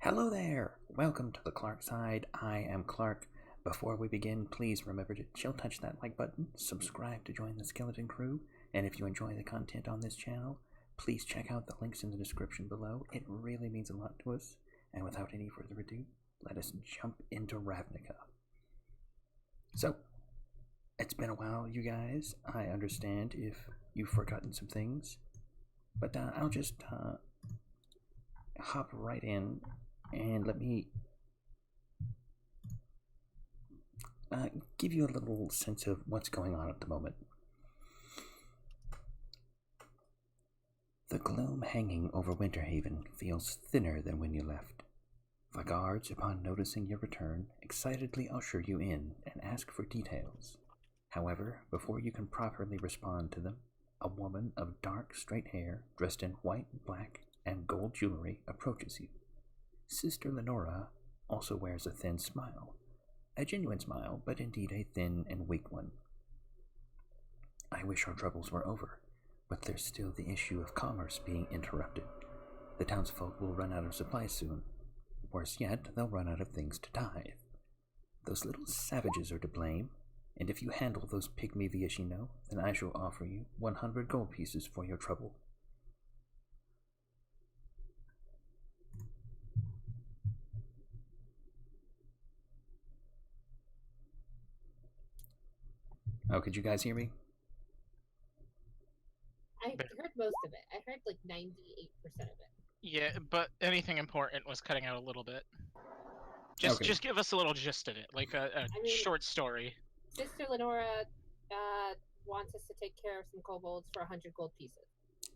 Hello there! Welcome to the Clark side. I am Clark. Before we begin, please remember to touch that like button, subscribe to join the Skeleton Crew, and if you enjoy the content on this channel, please check out the links in the description below. It really means a lot to us. And without any further ado, let us jump into Ravnica. So, it's been a while, you guys. I understand if you've forgotten some things, but I'll just hop right in and let me give you a little sense of what's going on at the moment. The gloom hanging over Winterhaven feels thinner than when you left. The guards, upon noticing your return, excitedly usher you in and ask for details. However, before you can properly respond to them, a woman of dark, straight hair, dressed in white, black, and gold jewelry, approaches you. Sister Lenora also wears a thin smile. A genuine smile, but indeed a thin and weak one. I wish our troubles were over, but there's still the issue of commerce being interrupted. The townsfolk will run out of supplies soon. Worse yet, they'll run out of things to tithe. Those little savages are to blame, and if you handle those pygmy Viashino, then I shall offer you 100 gold pieces for your trouble. Oh, could you guys hear me? I heard most of it. I heard like 98% of it. Yeah, but anything important was cutting out a little bit. Just give us a little gist of it, like a short story. Sister Lenora wants us to take care of some kobolds for 100 gold pieces.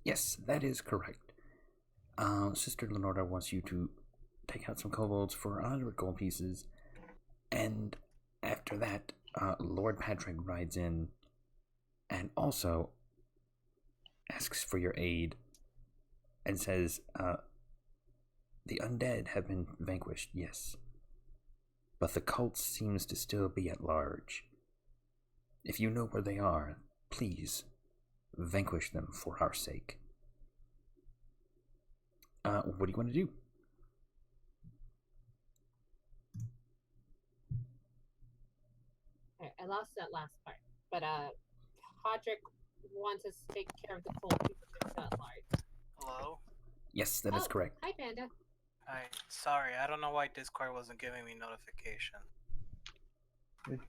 Yes, that is correct. Sister Lenora wants you to take out some kobolds for 100 gold pieces, and after that, Lord Patrick rides in and also asks for your aid and says, the undead have been vanquished, yes, but the cult seems to still be at large. If you know where they are, please vanquish them for our sake. What do you want to do? I lost that last part, but Podrick wants us to take care of the cold people that's not large. Hello? Yes, that is correct. Hi, Panda. Hi. Sorry, I don't know why Discord wasn't giving me notification. It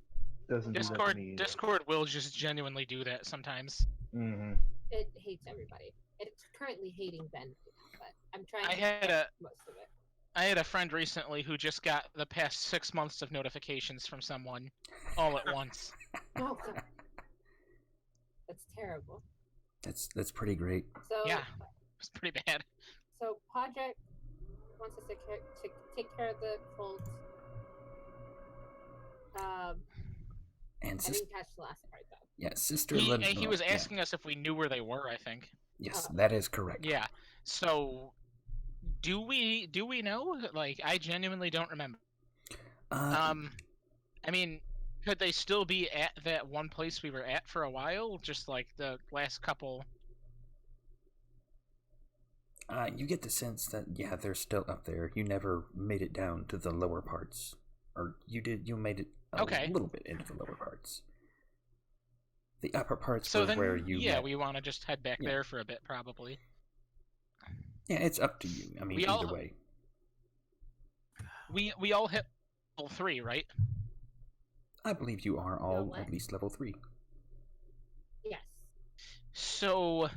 doesn't do that to me either. Discord will just genuinely do that sometimes. Mm-hmm. It hates everybody. It's currently hating Ben, but I'm trying to most of it. I had a friend recently who just got the past 6 months of notifications from someone all at once. Oh, God. That's terrible. That's pretty great. So yeah, it's pretty bad. So Podrick wants us to take care of the colts. I didn't catch the last part though. Yeah, Sister Lenora. He was asking us if we knew where they were, I think. Yes, that is correct. Yeah. So do we know? Like, I genuinely don't remember. I mean, could they still be at that one place we were at for a while? Just like the last couple. You get the sense that, yeah, they're still up there. You never made it down to the lower parts. Or you did, you made it a little bit into the lower parts. The upper parts were where you yeah, we want to just head back there for a bit, probably. Yeah, it's up to you. I mean, either way. We all hit level 3, right? I believe you are all at least level 3. Yes. So,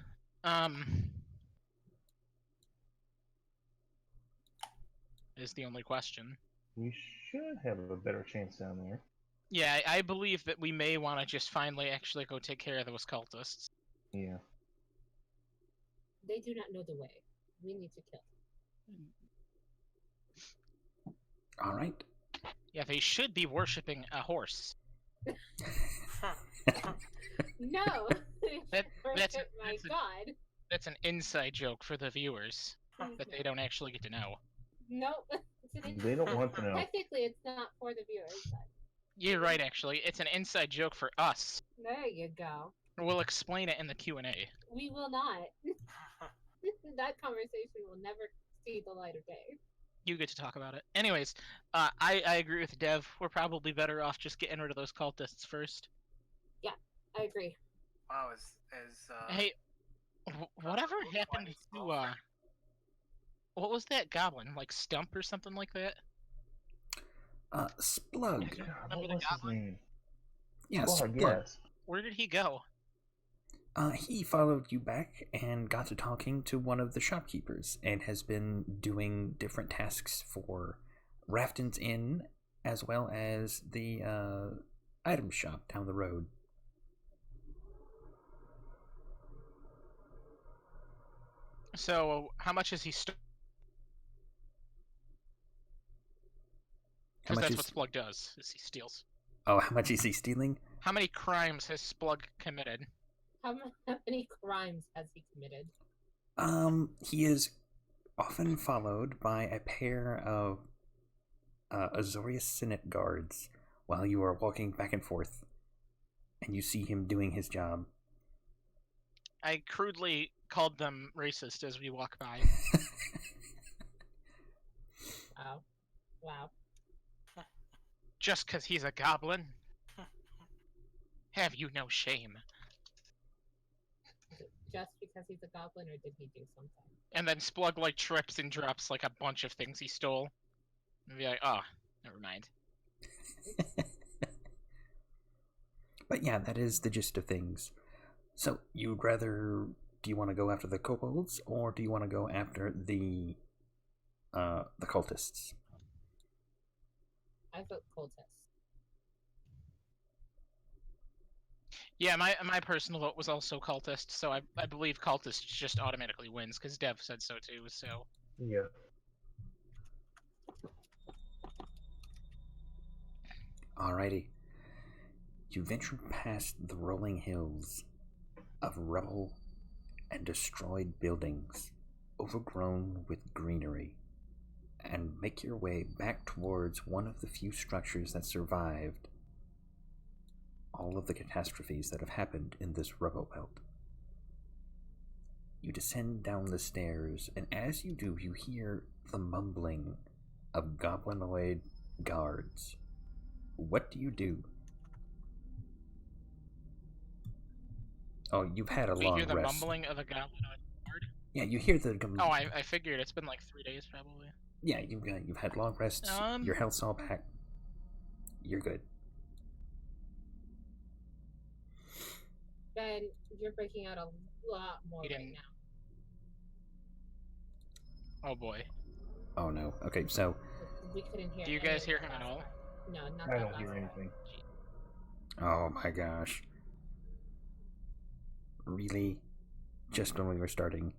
is the only question. We should have a better chance down there. Yeah, I believe that we may want to just finally actually go take care of those cultists. Yeah. They do not know the way. We need to kill them. All right. Yeah, they should be worshipping a horse. No! That's my God. That's an inside joke for the viewers that they don't actually get to know. No. They don't want to know. Technically, it's not for the viewers. But... You're right, actually. It's an inside joke for us. There you go. We'll explain it in the Q&A. We will not. That conversation will never see the light of day. You get to talk about it. Anyways, I agree with Dev. We're probably better off just getting rid of those cultists first. Yeah, I agree. Wow, Hey, whatever happened Twice to girlfriend. what was that goblin? Like Stump or something like that? Splug. God, Remember what the was his goblin? name? Yeah, Splug, Splug. yes. Where did he go? He followed you back and got to talking to one of the shopkeepers and has been doing different tasks for Rafton's Inn as well as the item shop down the road. So, how much is he How Because much that's is... what Splug does, is he steals. Oh, how much is he stealing? How many crimes has Splug committed? How many crimes has he committed? He is often followed by a pair of Azorius Senate guards while you are walking back and forth, and you see him doing his job. I crudely called them racist as we walk by. Oh, wow. Just because he's a goblin? Have you no shame? Just because he's a goblin, or did he do something? And then Splug like trips and drops like a bunch of things he stole. And be like, oh, never mind. But yeah, that is the gist of things. So, you'd rather... Do you want to go after the kobolds, or do you want to go after the cultists? I vote cultist. Yeah, my personal vote was also cultist, so I believe cultist just automatically wins, because Dev said so too, so... Yeah. Alrighty. You venture past the rolling hills of rubble and destroyed buildings, overgrown with greenery, and make your way back towards one of the few structures that survived all of the catastrophes that have happened in this rubble belt. You descend down the stairs, and as you do, you hear the mumbling of goblinoid guards. What do you do? Oh, you've had a long We hear the rest. mumbling of a goblinoid guard? Yeah, you hear the... Oh, I figured. It's been like 3 days, probably. Yeah, you've had long rests. Your health's all back. You're good. Ben, you're breaking out a lot more right now. Oh boy. Oh no. Okay, so... We couldn't hear. Do you guys hear him at all? No, not I that don't last hear part. anything. Oh my gosh. Really? Just when we were starting?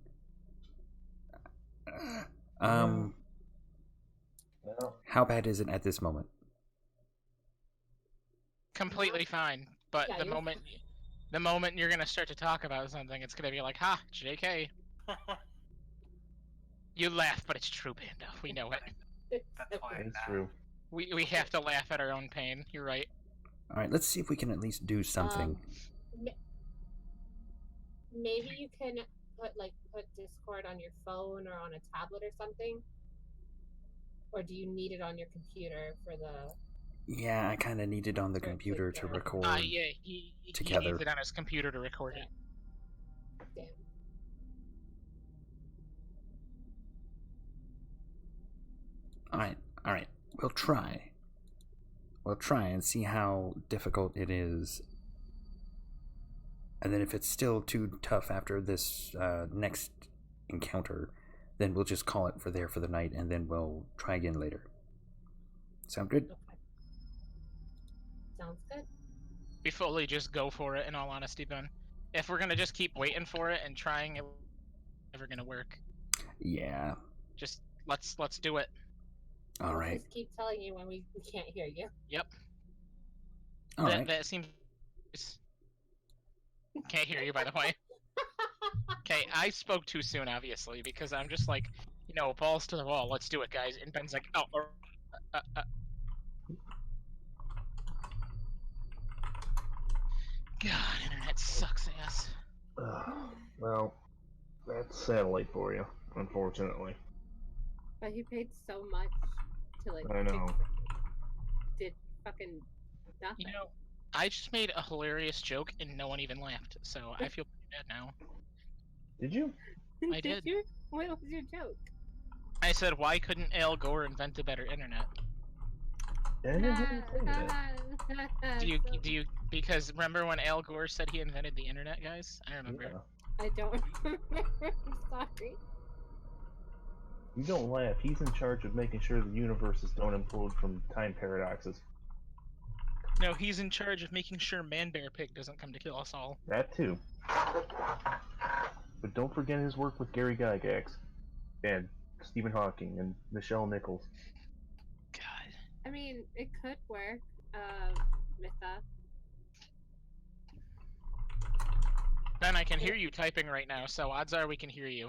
Well, How bad is it at this moment? Completely fine, but Yeah, the moment you're gonna start to talk about something, it's gonna be like, ha, JK. You laugh, but it's true, Panda. We know it. That's why it's true. We have to laugh at our own pain. You're right. Alright, let's see if we can at least do something. Maybe you can put Discord on your phone or on a tablet or something. Or do you need it on your computer for the? Yeah, I kind of need it on the computer to record. Yeah, he together. needs it on his computer to record it. Damn. Alright. We'll try. We'll try and see how difficult it is. And then if it's still too tough after this next encounter, then we'll just call it for the night, and then we'll try again later. Sound good? Okay. Sounds good. We fully just go for it, in all honesty, Ben. If we're gonna just keep waiting for it and trying, it's never gonna work. Yeah. Just let's do it. All right. Just keep telling you when we can't hear you. Yep. All right. That seems. Can't hear you, by the way. Okay, I spoke too soon, obviously, because I'm just like, balls to the wall. Let's do it, guys. And Ben's like, oh. God, internet sucks ass. Well, that's satellite for you, unfortunately. But he paid so much to like I know. did fucking nothing. You know, I just made a hilarious joke and no one even laughed, so I feel pretty bad now. Did you? I did. you? What was your joke? I said, why couldn't Al Gore invent a better internet? I didn't hear you say that. Do you? Because remember when Al Gore said he invented the internet, guys? I remember. Yeah. I don't remember. I'm sorry. You don't laugh. He's in charge of making sure the universes don't implode from time paradoxes. No, he's in charge of making sure Man Bear Pig doesn't come to kill us all. That too. But don't forget his work with Gary Gygax and Stephen Hawking and Michelle Nichols. God. I mean, it could work. Mytha. Ben, I can hear you typing right now, so odds are we can hear you.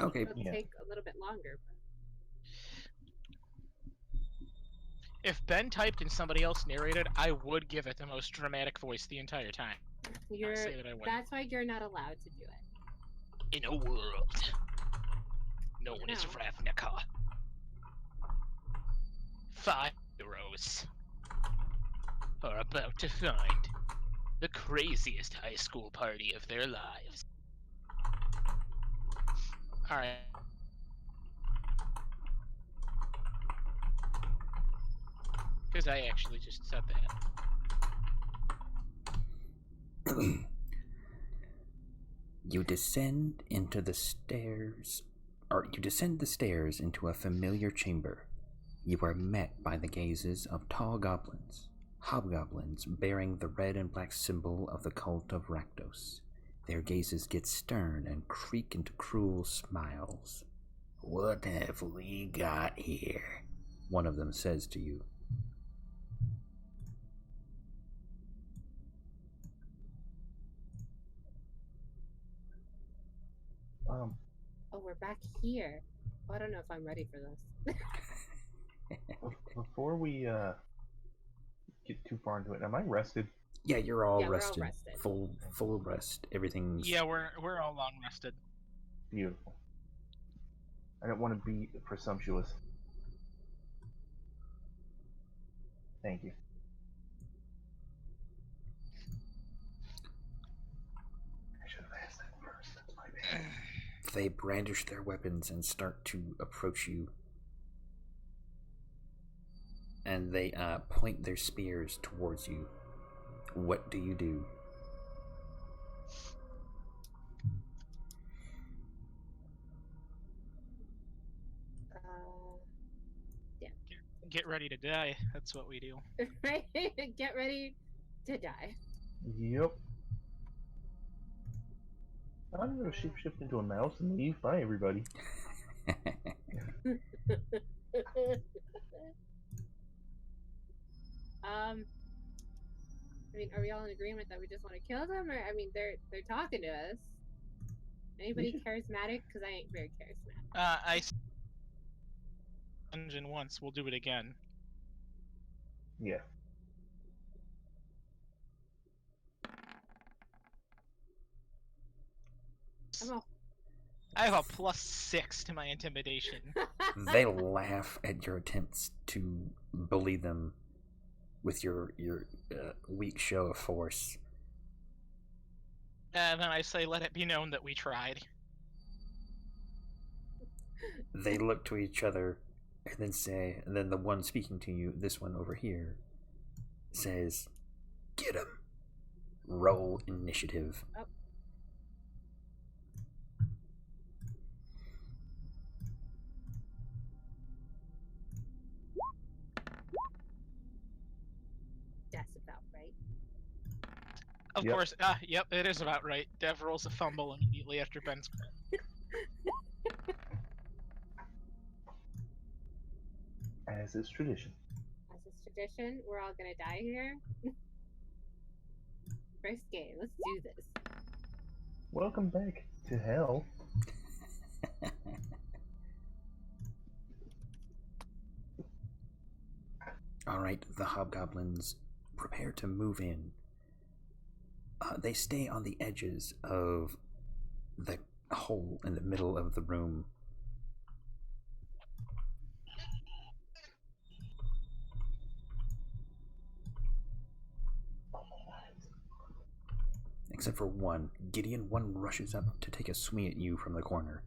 Okay. It'll take a little bit longer. If Ben typed and somebody else narrated, I would give it the most dramatic voice the entire time. You're. Say that I wouldn't. That's why you're not allowed to do it. In a world known as Ravnica, 5 heroes are about to find the craziest high school party of their lives. Alright. Because I actually just said that. You descend the stairs into a familiar chamber. You are met by the gazes of tall goblins, hobgoblins bearing the red and black symbol of the cult of Rakdos. Their gazes get stern and creak into cruel smiles. "What have we got here?" one of them says to you. Oh, we're back here. Oh, I don't know if I'm ready for this. Before we get too far into it, am I rested? Yeah, you're all rested. We're all rested. Full rest. Everything's Yeah, we're all long rested. Beautiful. I don't want to be presumptuous. Thank you. I should have asked that first. That's my bad. They brandish their weapons and start to approach you. And they point their spears towards you. What do you do? Yeah. Get ready to die. That's what we do. Right? Get ready to die. Yep. I'm gonna shapeshift into a mouse and leave. Bye, everybody. I mean, are we all in agreement that we just want to kill them, or I mean, they're talking to us? Anybody charismatic? Because I ain't very charismatic. I dungeon once. We'll do it again. Yeah. I have a +6 to my intimidation. They laugh at your attempts to bully them with your weak show of force. And then I say, let it be known that we tried. They look to each other and then the one speaking to you, this one over here, says, "Get him. Roll initiative." Oh. That's about right. Of course, yep, it is about right. Dev rolls a fumble immediately after Ben's crit. As is tradition. As is tradition, we're all gonna die here. First game, let's do this. Welcome back to hell. Alright, the hobgoblins prepare to move in. They stay on the edges of the hole in the middle of the room. except for one. Gideon, one rushes up to take a swing at you from the corner.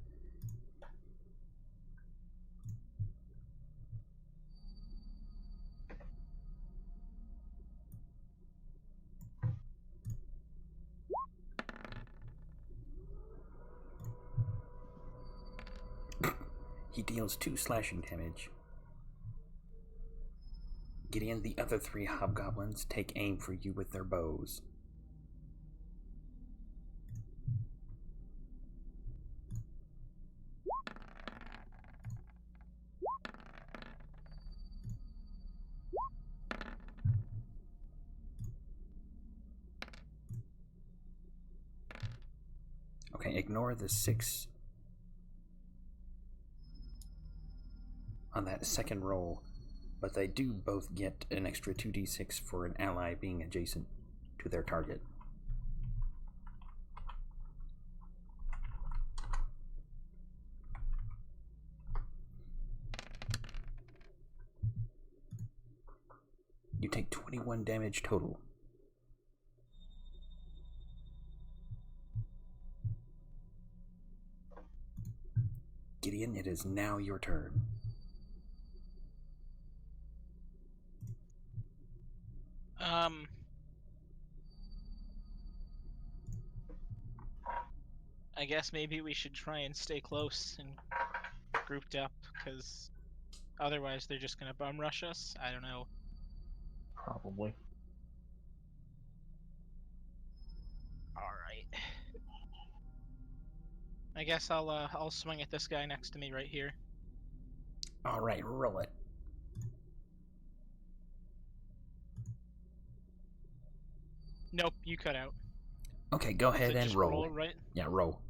He deals 2 slashing damage. Gideon, the other 3 hobgoblins take aim for you with their bows. Okay, ignore the 6 on that second roll, but they do both get an extra 2d6 for an ally being adjacent to their target. You take 21 damage total. Gideon, it is now your turn. I guess maybe we should try and stay close and grouped up, because otherwise they're just gonna bum rush us. I don't know. Probably. Alright. I guess I'll swing at this guy next to me right here. Alright, roll it. Nope, you cut out. Okay, go ahead So and just roll. right? Yeah, roll.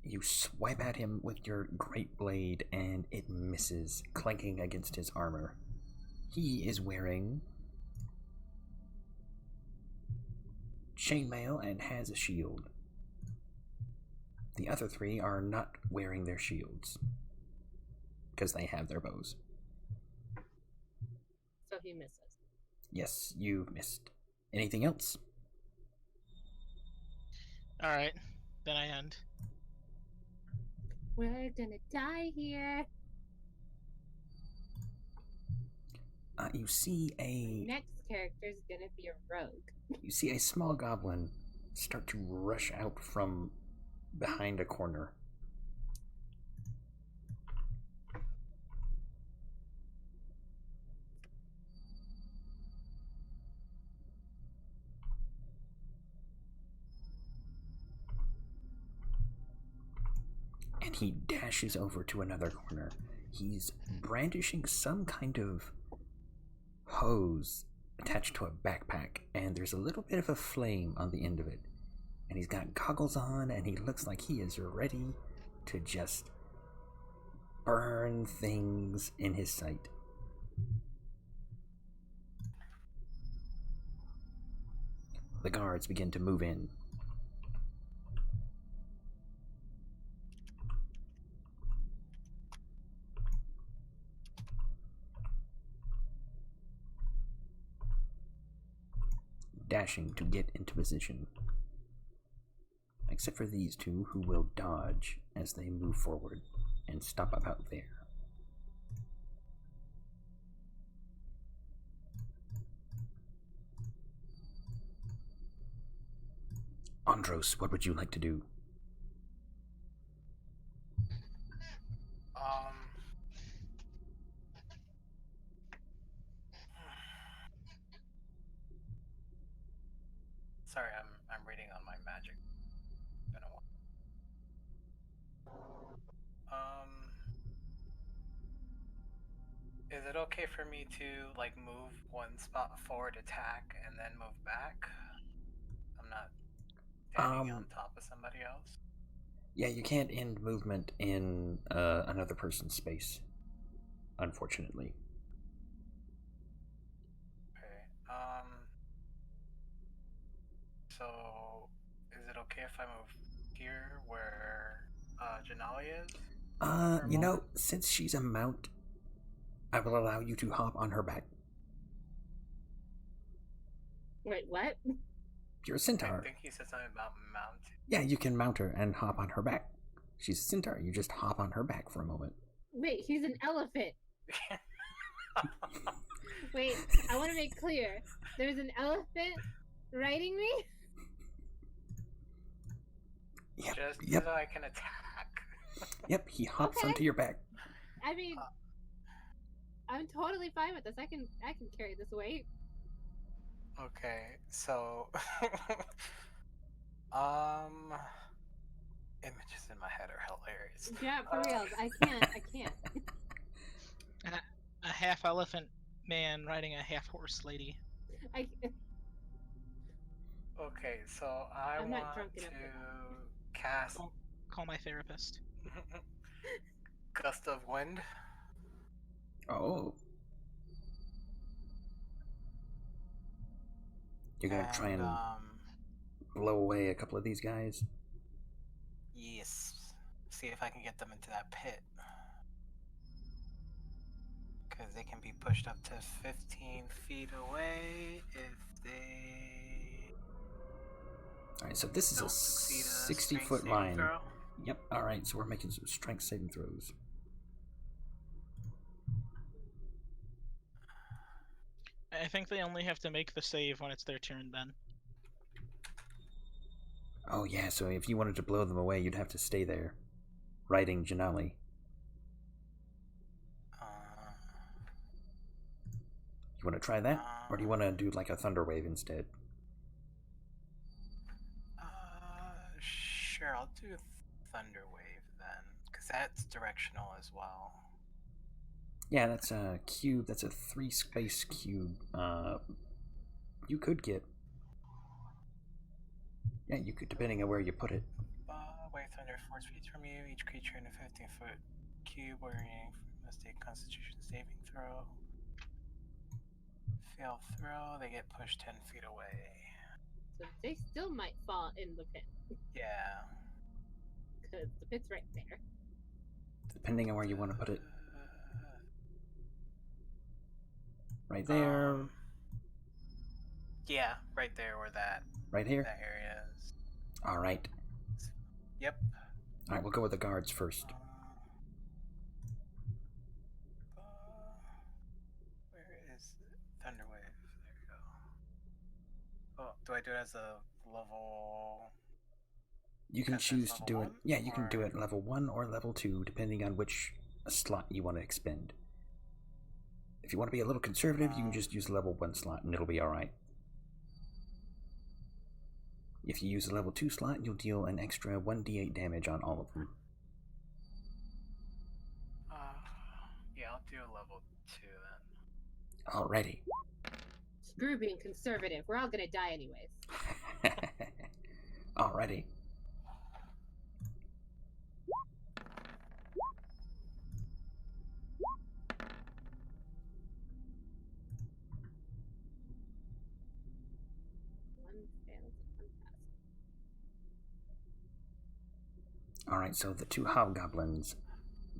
You swipe at him with your great blade and it misses, clanking against his armor. He is wearing chainmail and has a shield. The other 3 are not wearing their shields because they have their bows. So he misses. Yes, you missed. Anything else? Alright, then I end. We're gonna die here. You see a Next character's gonna be a rogue. You see a small goblin start to rush out from behind a corner. And he dashes over to another corner. He's brandishing some kind of hose attached to a backpack, and there's a little bit of a flame on the end of it. And he's got goggles on, and he looks like he is ready to just burn things in his sight. The guards begin to move in. Dashing to get into position. Except for these 2 who will dodge as they move forward and stop about there. Andros, what would you like to do? Sorry, I'm reading on my magic. Been a while. Is it okay for me to like move one spot forward, attack, and then move back? I'm not standing on top of somebody else. Yeah, you can't end movement in another person's space, unfortunately. Okay. So is it okay if I move here where Janali is? You know, since she's a mount, I will allow you to hop on her back. Wait, what? You're a I centaur. think he said something about mount. Yeah, you can mount her and hop on her back. She's a centaur. You just hop on her back for a moment. Wait, he's an elephant. Wait, I want to make clear. There's an elephant riding me? Just Yep. so I can attack. Yep, he hops Okay. onto your back. I mean, I'm totally fine with this. I can carry this weight. Okay, so images in my head are hilarious. Yeah, for reals. I can't. A half elephant man riding a half horse lady. Okay, so I'm I'm not drunk to enough for cast Call my therapist. Gust of Wind. Oh. You're gonna try and blow away a couple of these guys? Yes. See if I can get them into that pit. Because they can be pushed up to 15 feet away if they... Alright, so this is don't a succeed a 60-foot strength saving line. throw. Yep, alright, so we're making some strength saving throws. I think they only have to make the save when it's their turn then. Oh yeah, so if you wanted to blow them away, you'd have to stay there, riding Janali. You want to try that? Or do you want to do like a thunder wave instead? Sure, I'll do Thunder Wave then. Because that's directional as well. Yeah, that's a cube. That's a 3-space cube. You could get... Yeah, you could, depending on where you put it. Wave Thunder 4 feet from you. Each creature in a 15-foot cube wearing must take Constitution saving throw. Fail throw, they get pushed 10 feet away. So they still might fall in the pit. Yeah. Because the pit's right there. Depending on where you want to put it. Right there. Yeah, right there where that... Right here? That area is. Alright. Yep. Alright, we'll go with the guards first. Where is Thunder Wave? There we go. Oh, do I do it as a level... You can choose to do it. one, Yeah, you can do or- it level 1 or level 2, depending on which slot you want to expend. If you want to be a little conservative, you can just use the level 1 slot and it'll be alright. If you use the level 2 slot, you'll deal an extra 1d8 damage on all of them. Yeah, I'll do a level 2 then. Alrighty. Screw being conservative. We're all gonna die anyways. Alrighty. One failed, one passed. Alright, so the 2 hobgoblins.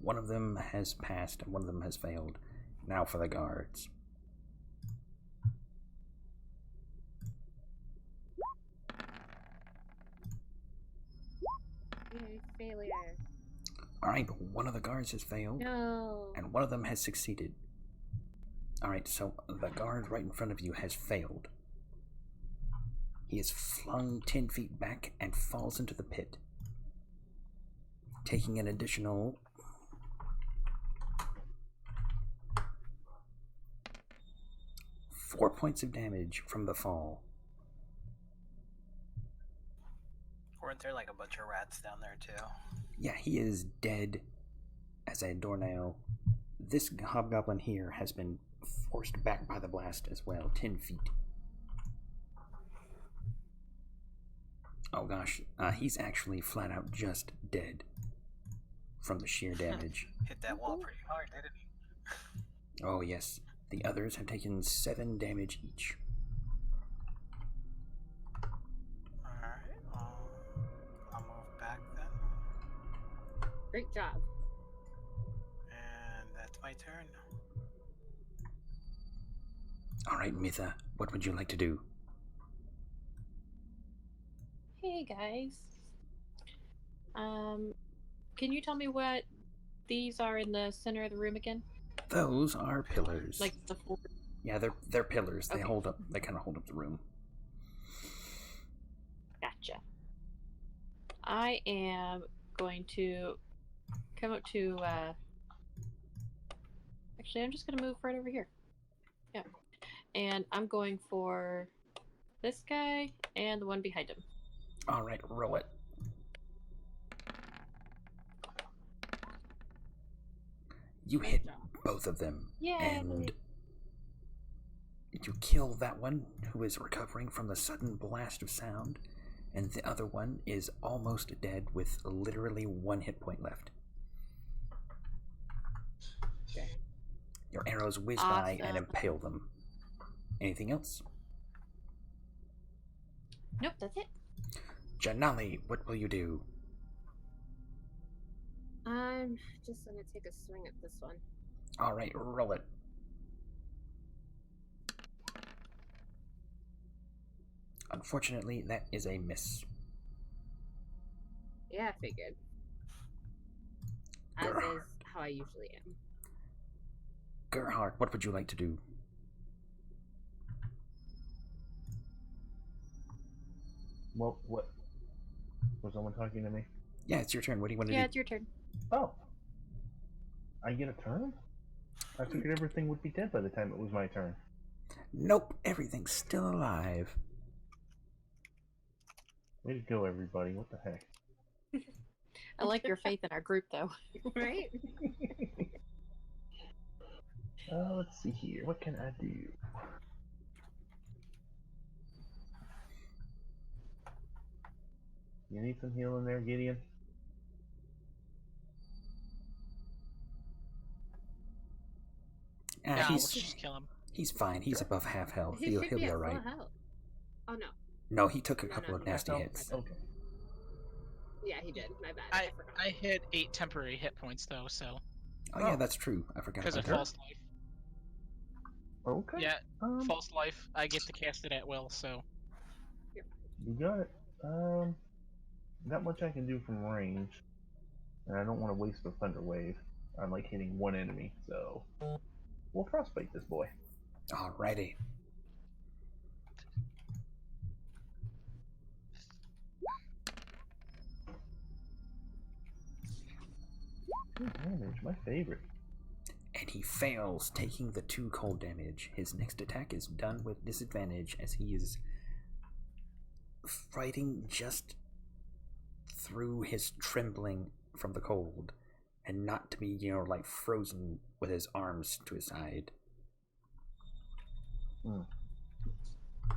One of them has passed and one of them has failed. Now for the guards. Yay, failure. Alright, but one of the guards has failed. No. And one of them has succeeded. Alright, so the guard right in front of you has failed. He is flung 10 feet back and falls into the pit, taking an additional 4 points of damage from the fall. Weren't there like a bunch of rats down there too? Yeah, he is dead as a doornail. This hobgoblin here has been forced back by the blast as well, 10 feet. Oh gosh, he's actually flat out just dead from the sheer damage. Hit that wall pretty hard, didn't he? Oh yes, the others have taken 7 damage each. Alright, I'll move back then. Great job. And that's my turn. Alright, Mitha, what would you like to do? Hey guys. Can you tell me what these are in the center of the room again? Those are pillars. Like the four. Yeah, they're pillars. They Okay. hold up. They kind of hold up the room. Gotcha. I am going to come up to. Actually, I'm just going to move right over here. Yeah. And I'm going for this guy and the one behind him. All right, roll it. You hit both of them, Yay! and you kill that one who is recovering from the sudden blast of sound, and the other one is almost dead with literally 1 hit point left. Okay. Your arrows whiz by and impale them. Anything else? Nope, that's it. Janali, what will you do? I'm just gonna take a swing at this one. All right, roll it. Unfortunately, that is a miss. Yeah, I figured. As is how I usually am. Gerhard, what would you like to do? Well, what? Was someone talking to me? Yeah, it's your turn. What do you want to do? Yeah, it's your turn. Oh. I get a turn? I figured everything would be dead by the time it was my turn. Nope, everything's still alive. Way to go, everybody. What the heck? I like your faith in our group, though. Right? Let's see here. What can I do? You need some healing there, Gideon? Yeah, let's just kill him. He's fine. He's above half health. He He'll should be be at all right. full health. Oh no. No, he took a couple of no. nasty hits. Okay. Yeah, he did. My bad. Forgot. I hit 8 temporary hit points though, so. Oh yeah, that's true. I forgot Because about of that. false life. Okay. Yeah, false life. I get to cast it at will, so. You got it. Not much I can do from range. And I don't want to waste a Thunder Wave on like hitting one enemy, so we'll frostbite this boy. Alrighty. Good damage, my favorite. And he fails, taking the 2 cold damage. His next attack is done with disadvantage as he is fighting just through his trembling from the cold and not to be, like frozen with his arms to his side.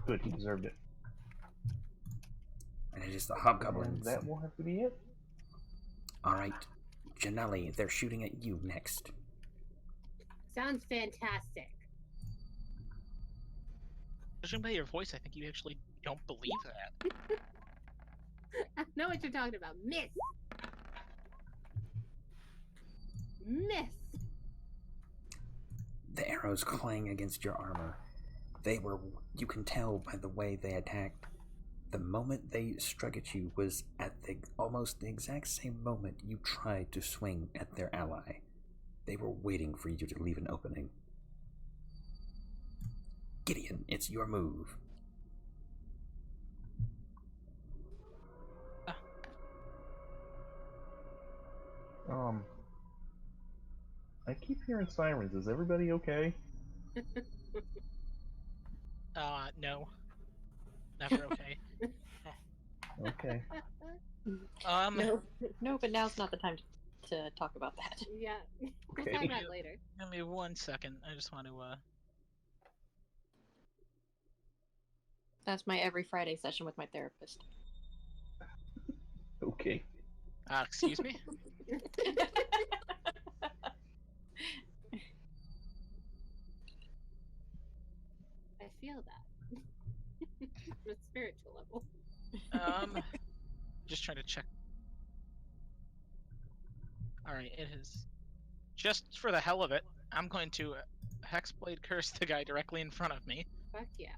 Good, he deserved it. And it is the hobgoblins. And that will have to be it. Alright, Janelli, they're shooting at you next. Sounds fantastic. Judging by your voice, I think you actually don't believe that. I know what you're talking about. Miss! Miss! The arrows clang against your armor. You can tell by the way they attacked. The moment they struck at you was at almost the exact same moment you tried to swing at their ally. They were waiting for you to leave an opening. Gideon, it's your move. I keep hearing sirens. Is everybody okay? No. Never okay. Okay. No, but now's not the time to talk about that. Yeah. We'll Okay. talk about it later. Give me 1 second. I just want to, That's my every Friday session with my therapist. Okay. excuse me? I feel that. On a spiritual level. Just trying to check. Alright, it is. Just for the hell of it, I'm going to Hexblade Curse the guy directly in front of me. Fuck yeah.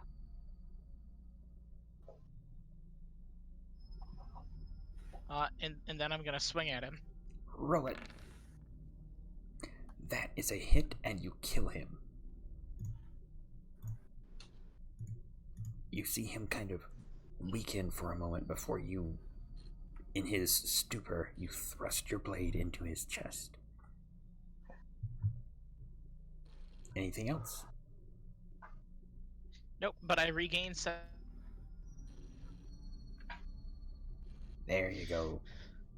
And then I'm gonna swing at him. Roll it. That is a hit, and you kill him. You see him kind of weaken for a moment before you, in his stupor, you thrust your blade into his chest. Anything else? Nope, but I regain 7. There you go.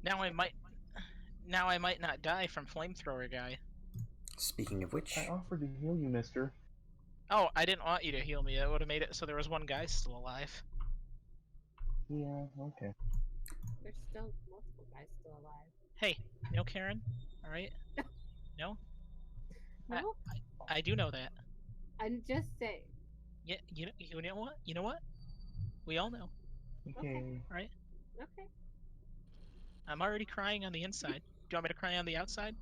Now I might not die from flamethrower guy. Speaking of which, I offered to heal you, mister. Oh, I didn't want you to heal me. That would have made it so there was one guy still alive. Yeah, okay. There's still multiple guys still alive. Hey, no Karen? Alright? No? No? I do know that. I'm just saying. Yeah, you know what? You know what? We all know. Okay. Alright? Okay. I'm already crying on the inside. Do you want me to cry on the outside?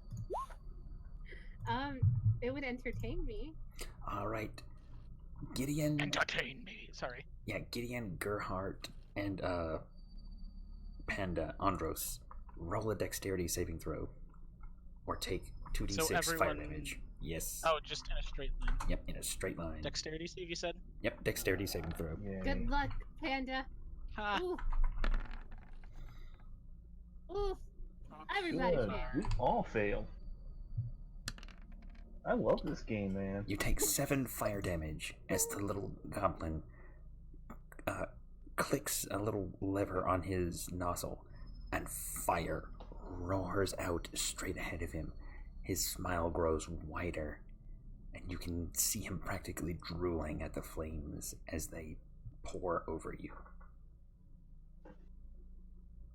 It would entertain me. alright. Gideon. Entertain me. Sorry. Yeah, Gideon, Gerhardt, and Panda, Andros, roll a dexterity saving throw. Or take 2d6 fire damage. Yes. Oh, just in a straight line. Yep, in a straight line. Dexterity save, you said? Yep, dexterity saving throw. Yay. Good luck, Panda. Ha! Ooh. Ooh. Everybody Good. failed. We all failed. I love this game, man. You take 7 fire damage as the little goblin clicks a little lever on his nozzle, and fire roars out straight ahead of him. His smile grows wider, and you can see him practically drooling at the flames as they pour over you.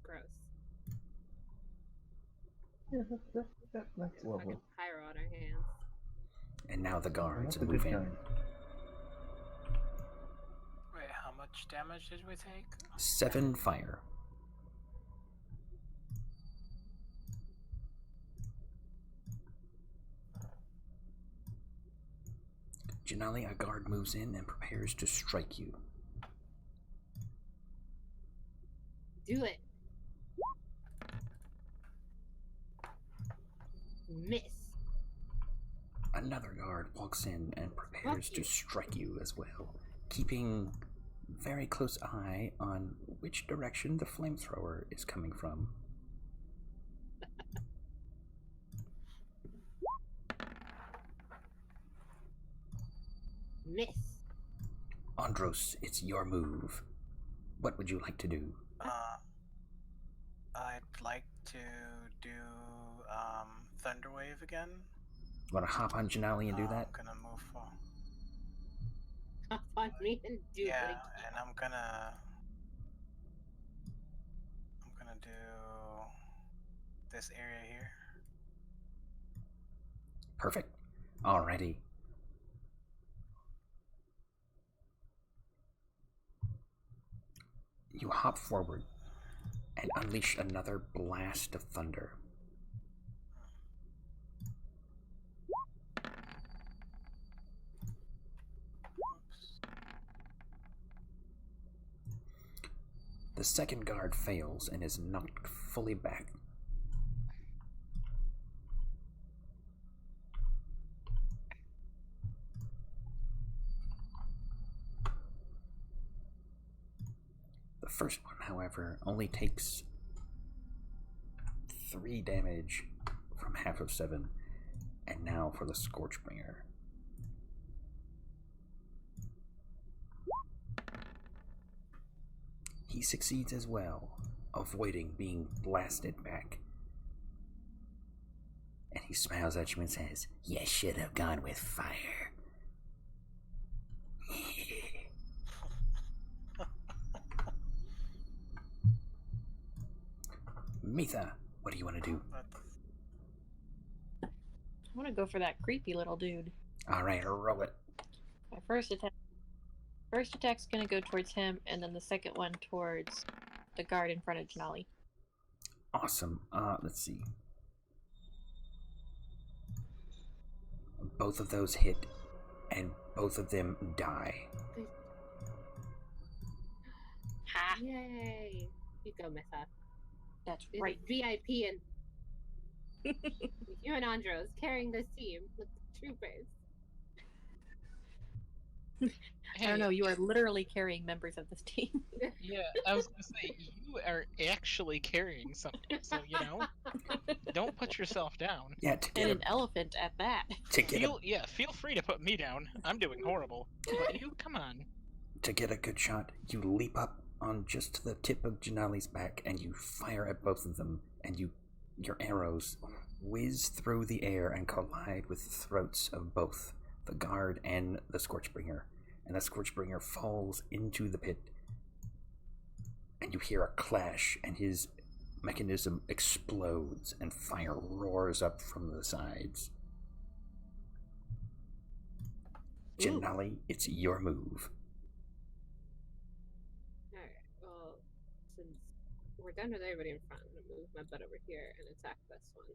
Gross. Yeah, that's lovely. Fucking pyro on our hands. And now the guards That's a move good in. time. Wait, how much damage did we take? 7 fire. Janali, a guard moves in and prepares to strike you. Do it. Miss. Another guard walks in and prepares Fuck to you. strike you as well, keeping very close eye on which direction the flamethrower is coming from. Miss. Andros, it's your move. What would you like to do? I'd like to do Thunderwave again. Want to hop on Janali and do that? I'm gonna move for. Hop on me and do it. Yeah, and I'm gonna do this area here. Perfect. Alrighty. You hop forward and unleash another blast of thunder. The second guard fails and is knocked fully back. The first one, however, only takes 3 damage from half of 7. And now for the Scorchbringer. He succeeds as well, avoiding being blasted back. And he smiles at you and says, "You should have gone with fire." Mitha, what do you want to do? I want to go for that creepy little dude. Alright, roll it. My first attack's gonna go towards him, and then the second one towards the guard in front of Janali. Awesome. Let's see. Both of those hit, and both of them die. Ha! Yay. You go, Mitha. That's It's right. VIP and you and Andros carrying this team with the troopers. I don't know. You are literally carrying members of this team. Yeah, I was gonna say you are actually carrying something, so don't put yourself down. Yeah, to And get an elephant at that. Feel free to put me down. I'm doing horrible, but you come on. to get a good shot, you leap up on just the tip of Janali's back and you fire at both of them, and your arrows whiz through the air and collide with the throats of both the guard and the Scorchbringer, and the Scorchbringer falls into the pit, and you hear a clash, and his mechanism explodes, and fire roars up from the sides. Janali, it's your move. Alright, well, since we're done with everybody in front, I'm gonna move my butt over here and attack this one.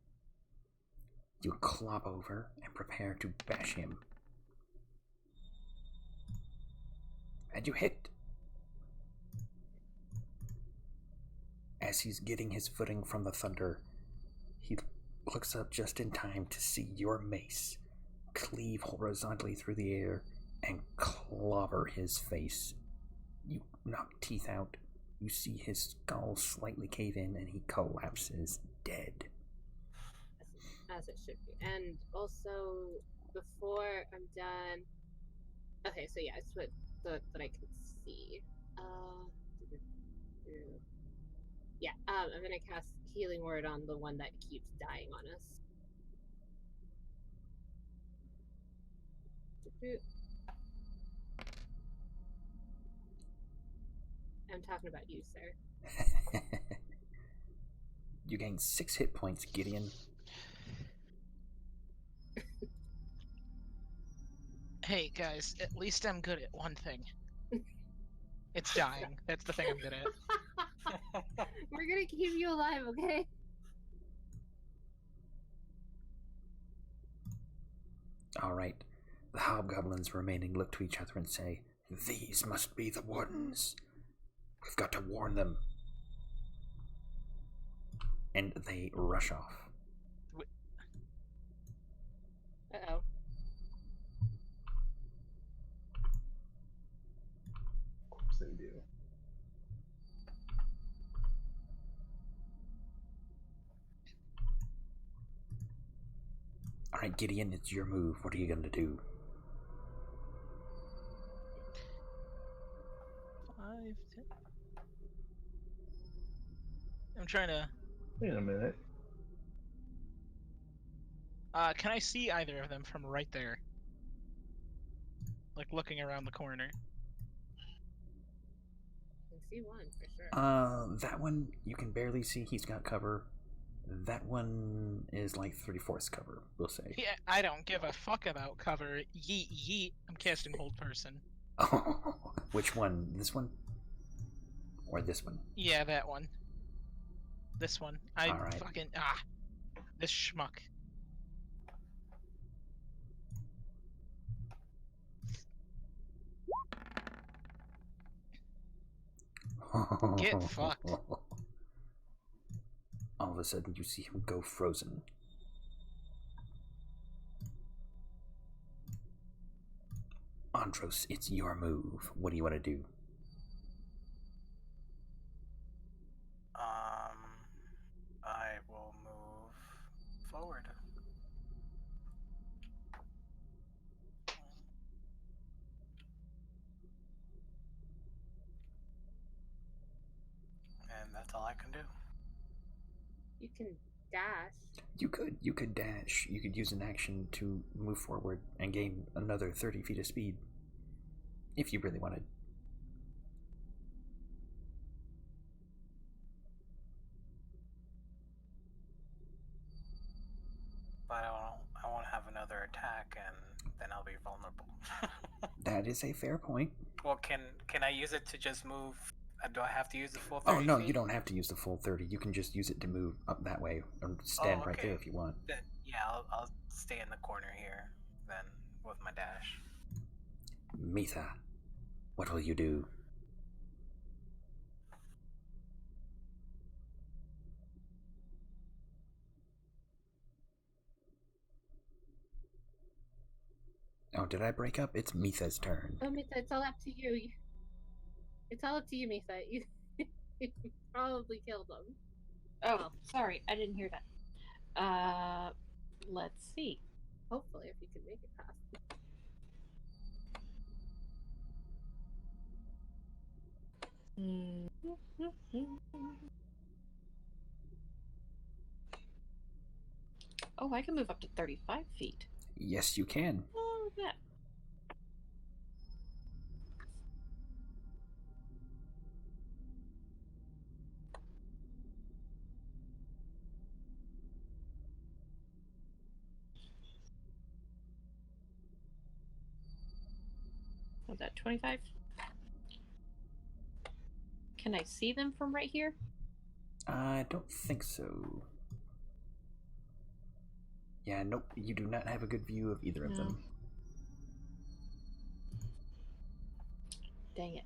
You clop over and prepare to bash him. And you hit. As he's getting his footing from the thunder, he looks up just in time to see your mace cleave horizontally through the air and clobber his face. You knock teeth out. You see his skull slightly cave in and he collapses dead. As it should be. And also, before I'm done... Okay, so yeah, it's what I can see. Yeah, I'm gonna cast Healing Word on the one that keeps dying on us. I'm talking about you, sir. You gain 6 hit points, Gideon. Hey guys, at least I'm good at one thing. It's dying. That's the thing I'm good at. We're gonna keep you alive, okay? Alright. The hobgoblins remaining look to each other and say, "These must be the wardens. We've got to warn them." And they rush off. Uh-oh. Of course they do. Alright, Gideon, it's your move. What are you going to do? 5, 10. I'm trying to... Wait a minute. Can I see either of them from right there? Like, looking around the corner. I can see one, for sure. That one, you can barely see. He's got cover. That one is like 3/4 cover, we'll say. Yeah, I don't give a fuck about cover. Yeet, yeet. I'm casting Hold Person. Oh, which one? This one? Or this one? Yeah, that one. This one. Alright. Fucking... This schmuck. Get fucked. All of a sudden, you see him go frozen. Andros, it's your move. What do you want to do? I will move forward. And that's all I can do. You can dash. You could dash. You could use an action to move forward and gain another 30 feet of speed. If you really wanted. But I won't have another attack, and then I'll be vulnerable. That is a fair point. Well, can I use it to just move? Do I have to use the full 30 Oh, no, feet? you don't have to use the full 30. You can just use it to move up that way or stand right there if you want. Then, yeah, I'll stay in the corner here then with my dash. Mitha, what will you do? Oh, did I break up? It's Mitha's turn. Oh, Mitha, it's all up to you. It's all up to you, Mitha. You probably killed them. Oh, sorry, I didn't hear that. Let's see. Hopefully, if you can make it past. Oh, I can move up to 35 feet. Yes, you can. Oh, look at that. Was that 25? Can I see them from right here? I don't think so. Yeah, nope, you do not have a good view of either of them. Dang it.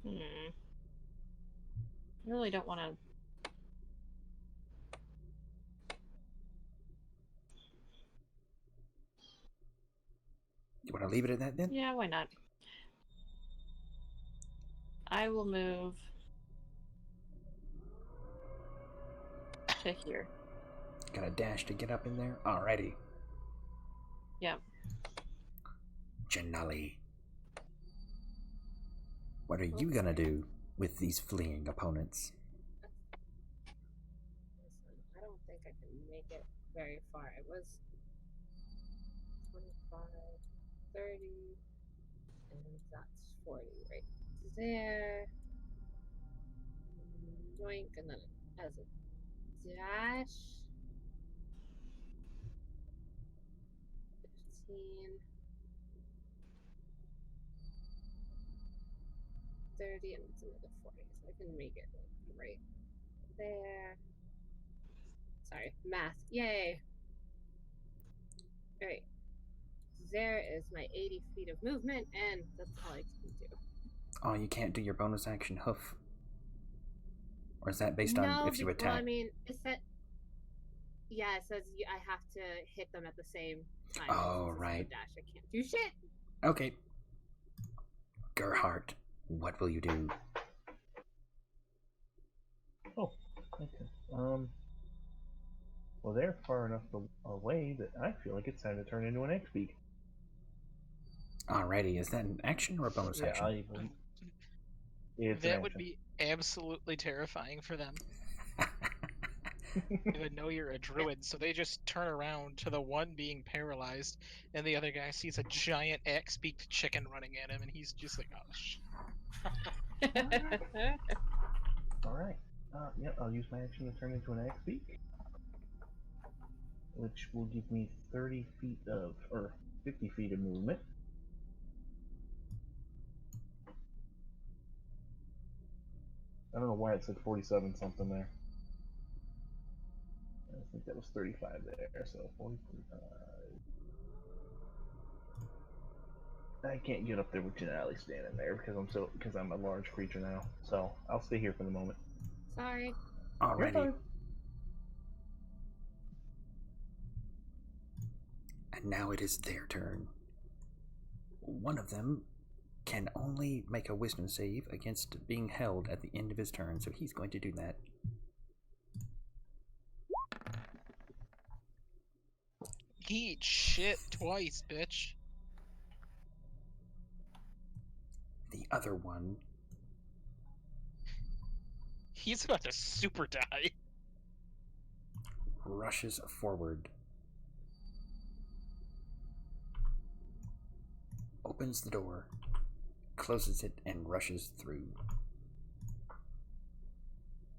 I really don't want to. You want to leave it at that then? Yeah, why not? I will move to here. Got a dash to get up in there? Alrighty. Yeah. Janali. What are you gonna do with these fleeing opponents? Listen, I don't think I can make it very far. It was 25, 30, and that's 40 right there. Yoink, and then as a dash. 15. 30, and it's another 40, so I can make it like right there. Sorry, math. Yay! Alright. There is my 80 feet of movement, and that's all I can do. Oh, you can't do your bonus action hoof? Or is that based on if you attack? Well, I mean, it said... Yeah, it says I have to hit them at the same time. Oh, right. Dash. I can't do shit! Okay. Gerhardt, what will you do? Oh, okay. Well, they're far enough away that I feel like it's time to turn into an X-Beak. Alrighty, is that an action or a bonus action? That would be absolutely terrifying for them. They would know you're a druid, so they just turn around to the one being paralyzed, and the other guy sees a giant axe-beaked chicken running at him, and he's just like, oh, Alright. Yeah, I'll use my action to turn into an X-Beak, which will give me 30 feet of, or 50 feet of movement. I don't know why it said 47 something there. I think that was 35 there, so 40, 45. I can't get up there with Janelle standing there because I'm a large creature now. So I'll stay here for the moment. Sorry. Alrighty. And now it is their turn. One of them can only make a wisdom save against being held at the end of his turn, so he's going to do that. eat shit twice, bitch. The other one... He's about to super die. Rushes forward. Opens the door, closes it, and rushes through.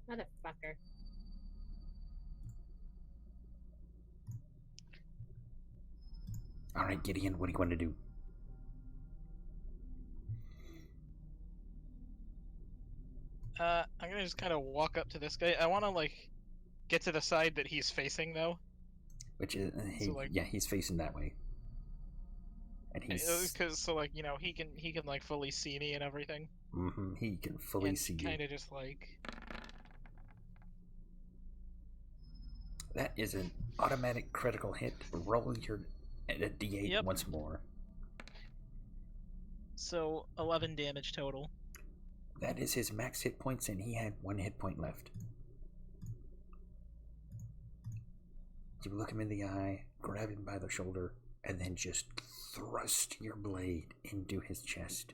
Motherfucker. Alright, Gideon, what are you going to do? I'm gonna just kind of walk up to this guy. I want to, like, get to the side that he's facing, though. Which is, yeah, he's facing that way. And he's... Because, so, like, you know, he can, like, fully see me and everything. Mm-hmm, he can fully see you. kind of just, like... That is an automatic critical hit. Roll your d8 once more. So 11 damage total. That is his max hit points, and he had 1 hit point left. You look him in the eye, grab him by the shoulder, and then just thrust your blade into his chest.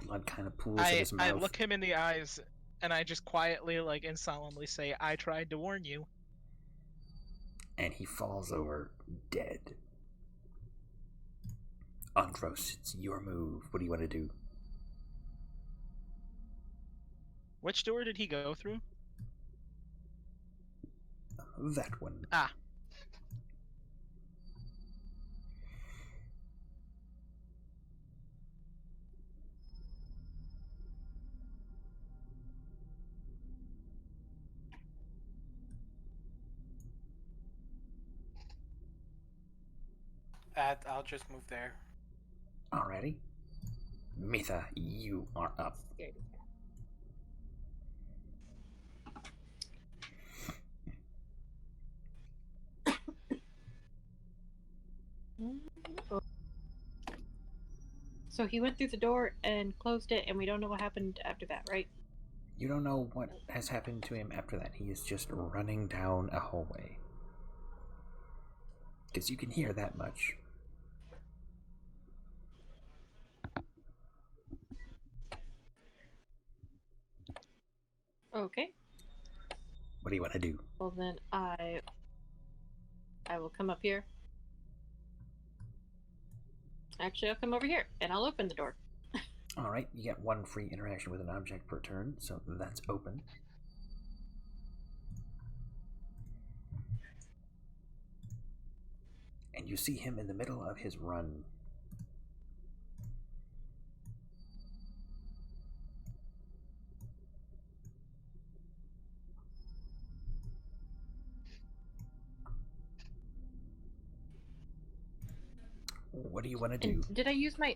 Blood kind of pools at his mouth. I look him in the eyes, and I just quietly, and solemnly say, "I tried to warn you." And he falls over dead. Andros, it's your move. What do you want to do? Which door did he go through? That one. Ah. I'll just move there. Alrighty. Mitha, you are up. Scared of that. So he went through the door and closed it, and we don't know what happened after that, right? You don't know what has happened to him after that. He is just running down a hallway. Because you can hear that much. Okay. What do you want to do? Well, then I will come up here. Actually, I'll come over here, and I'll open the door. Alright, you get 1 free interaction with an object per turn, so that's open. And you see him in the middle of his run. What do you want to do? And did I use my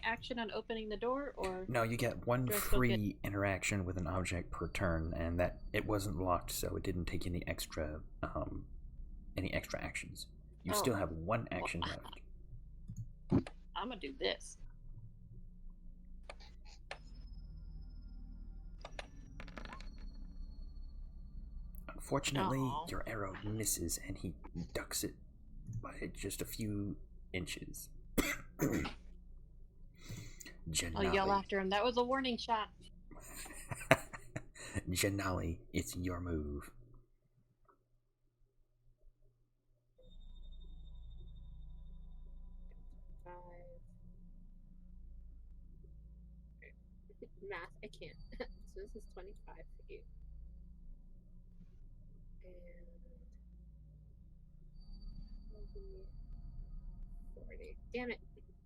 action on opening the door, or No, you get 1 free interaction with an object per turn, and that it wasn't locked, so it didn't take any extra actions. You still have 1 action left. I'm gonna do this. Unfortunately, your arrow misses, and he ducks it by just a few inches. I'll yell after him. That was a warning shot. Janali, it's your move. Math, I can't. So this is 25 for you. And 40. Damn it.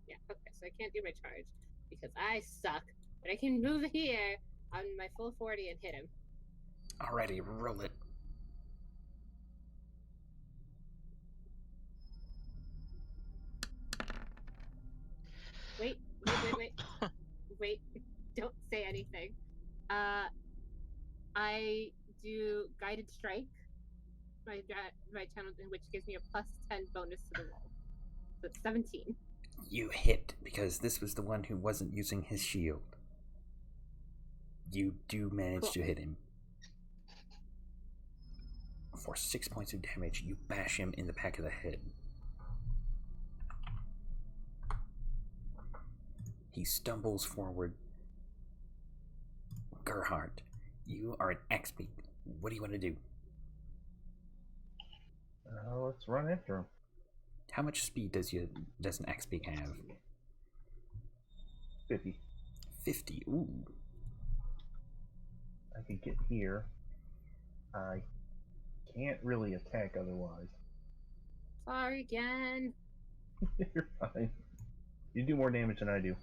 Yeah, okay, so I can't do my charge because I suck. But I can move here on my full 40 and hit him. Alrighty, roll it. Wait. Wait, don't say anything. I do guided strike. My channel, which gives me a plus 10 bonus to the roll. So it's 17. You hit, because this was the one who wasn't using his shield. You do manage to hit him. For 6 points of damage, you bash him in the back of the head. He stumbles forward. Gerhardt, you are an Axbeak. What do you want to do? Let's run after him. How much speed does an Axbeak have? 50. 50. Ooh. I can get here. I can't really attack otherwise. Sorry again. You're fine. You do more damage than I do.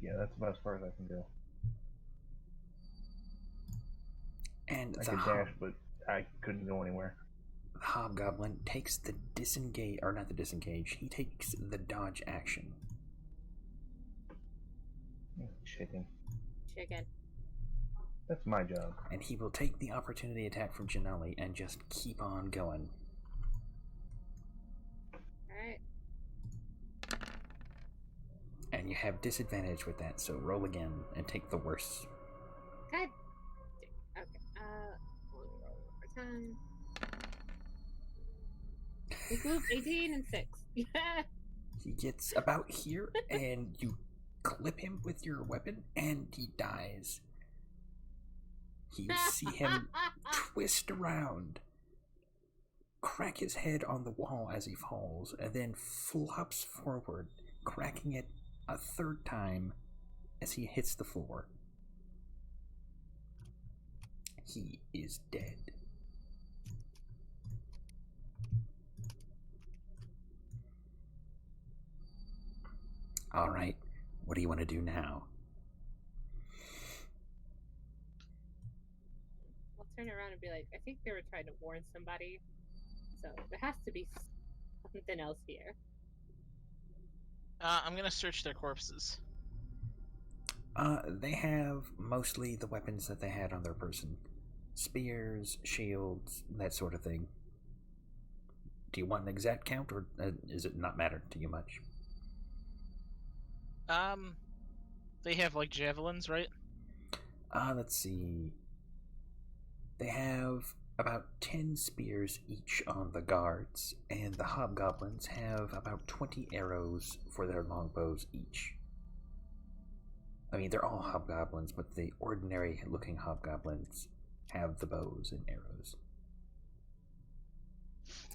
Yeah, that's about as far as I can go. And I could dash, but I couldn't go anywhere. The hobgoblin takes the disengage, or not the disengage, he takes the dodge action. chicken? Chicken. That's my job. And he will take the opportunity attack from Janali and just keep on going. Alright. And you have disadvantage with that, so roll again and take the worst. Good. Okay. Let me roll one more time. Include 18 and 6. Yeah. He gets about here, and you clip him with your weapon, and he dies. You see him twist around, crack his head on the wall as he falls, and then flops forward, cracking it a third time as he hits the floor. He is dead. Alright, what do you want to do now? I'll turn around and be like, I think they were trying to warn somebody. So there has to be something else here. I'm gonna search their corpses. They have mostly the weapons that they had on their person. Spears, shields, that sort of thing. Do you want an exact count, or does it not matter to you much? They have, like, javelins, right? Let's see. They have about 10 spears each on the guards, and the hobgoblins have about 20 arrows for their longbows each. I mean, they're all hobgoblins, but the ordinary-looking hobgoblins have the bows and arrows.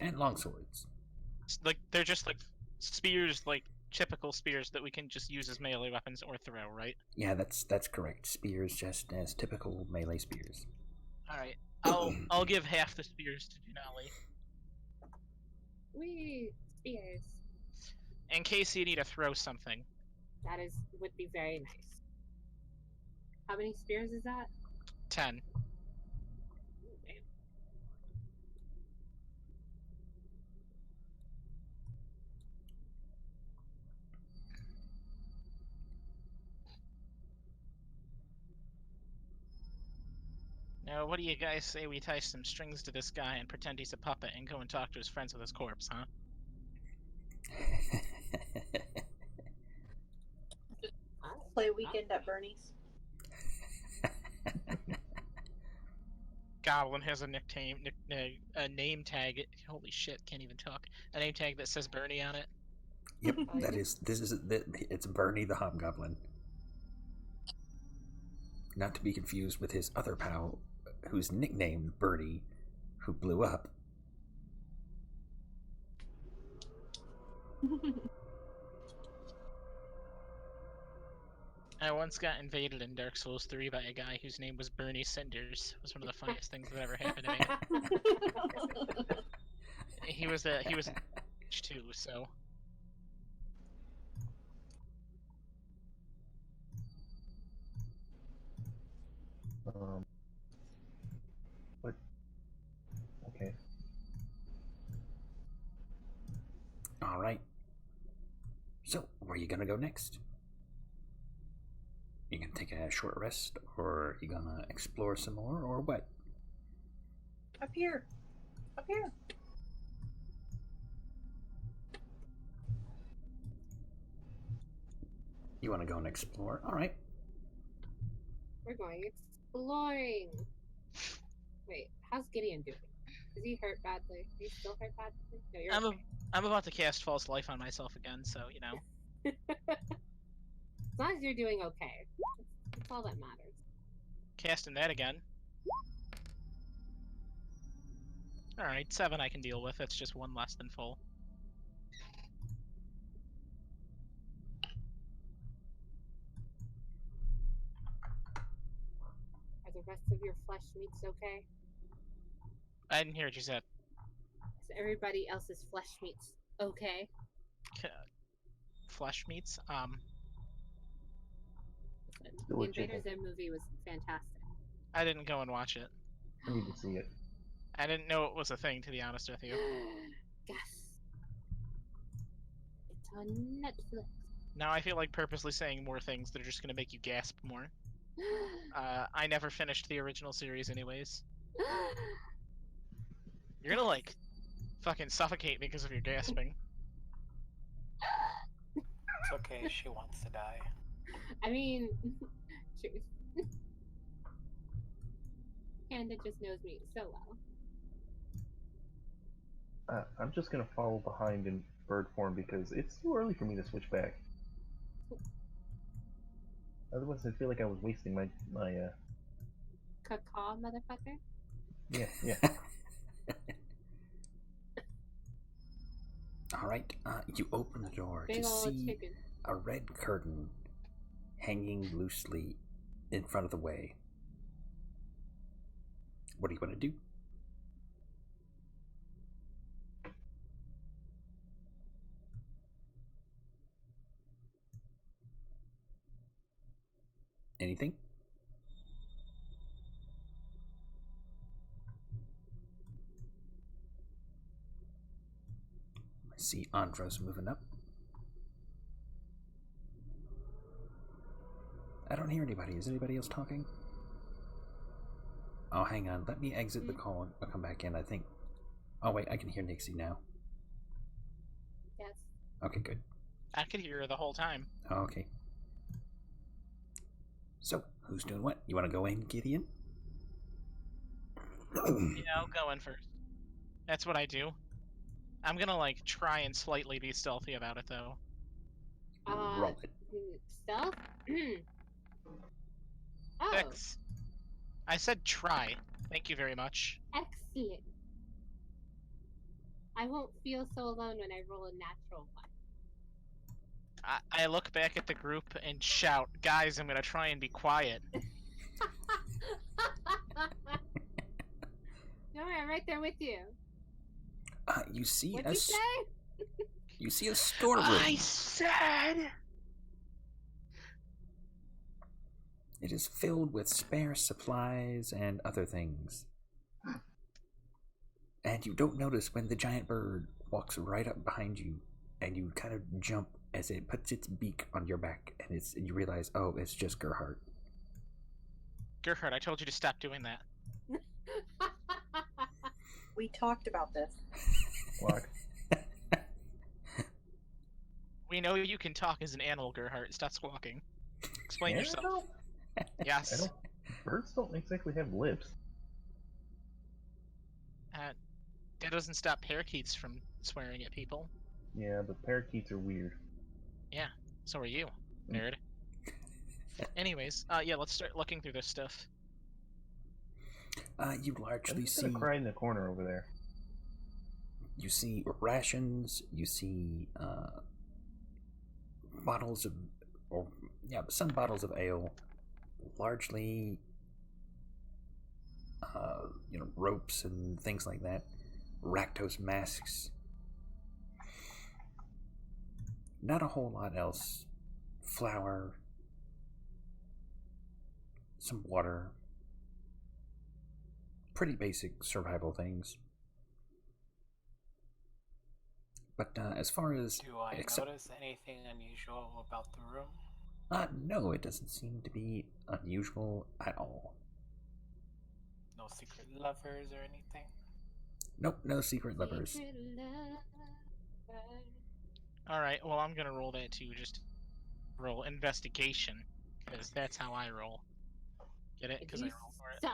And longswords. Like, they're just, like, spears, like, typical spears that we can just use as melee weapons or throw, right? Yeah, that's correct. Spears just as typical melee spears. Alright. I'll give half the spears to Denali. Wee! Spears. In case you need to throw something. That would be very nice. How many spears is that? 10. Ooh, damn. Now, what do you guys say we tie some strings to this guy and pretend he's a puppet and go and talk to his friends with his corpse, huh? Play Weekend at Bernie's. Goblin has a a name tag. Holy shit, can't even talk. A name tag that says Bernie on it. Yep, it's Bernie the Hobgoblin. Not to be confused with his other pal, who's nicknamed Bernie, who blew up. I once got invaded in Dark Souls 3 by a guy whose name was Bernie Cinders. It was one of the funniest things that ever happened to me. He was too, so. But okay. All right. So, where are you gonna go next? You gonna take a short rest, or you gonna explore some more, or what? Up here. Up here. You want to go and explore? All right. We're going exploring. Wait, how's Gideon doing? Is he hurt badly? Is he still hurt badly? No, you're okay. I'm about to cast False Life on myself again, so, you know. As long as you're doing okay. That's all that matters. Casting that again. Alright, 7 I can deal with. That's just 1 less than full. Are the rest of your flesh meats okay? I didn't hear what you said. Is everybody else's flesh meats okay? Flesh meats? Listen, Do the it, chicken. Invaders Zen movie was fantastic. I didn't go and watch it. I need to see it. I didn't know it was a thing, to be honest with you. Yes. It's on Netflix. Now I feel like purposely saying more things that are just gonna make you gasp more. I never finished the original series anyways. You're gonna, like, fucking suffocate me because of your gasping. It's okay, she wants to die. I mean, truth. Panda just knows me so well. I'm just gonna follow behind in bird form because it's too early for me to switch back. Otherwise, I feel like I was wasting my Caw, motherfucker. Yeah. All right, you open the door Big to old see chicken. a red curtain hanging loosely in front of the way. What do you want to do? Anything? I see Andros moving up. I don't hear anybody. Is anybody else talking? Oh, hang on. Let me exit the call and I'll come back in, I think. Oh, wait. I can hear Nixie now. Yes. Okay, good. I could hear her the whole time. Oh, okay. So, who's doing what? You want to go in, Gideon? Yeah, I'll go in first. That's what I do. I'm gonna, like, try and slightly be stealthy about it, though. Roll it. Stealth? Oh, 6. I said try. Thank you very much. excellent. I won't feel so alone when I roll a natural one. I look back at the group and shout, guys, I'm gonna try and be quiet. No, I'm right there with you. You see What'd you say? You see a storeroom. I said... It is filled with spare supplies and other things. And you don't notice when the giant bird walks right up behind you, and you kind of jump as it puts its beak on your back, and you realize, oh, it's just Gerhardt. Gerhardt, I told you to stop doing that. We talked about this. What? We know you can talk as an animal, Gerhardt. Stop squawking. Explain yourself. Yes. Birds don't exactly have lips. That doesn't stop parakeets from swearing at people. Yeah, but parakeets are weird. Yeah, so are you, nerd. Anyways, yeah, let's start looking through this stuff. You largely I'm just see... gonna cry in the corner over there. You see rations, you see bottles of... some bottles of ale. Largely, ropes and things like that. Raktos masks. Not a whole lot else. Flour. Some water. Pretty basic survival things. But as far as... Do I notice anything unusual about the room? No, it doesn't seem to be unusual at all. No secret lovers or anything? Nope, no secret lovers. Alright, well, I'm gonna roll that too. Just roll investigation, because that's how I roll. Get it? Because I roll for it.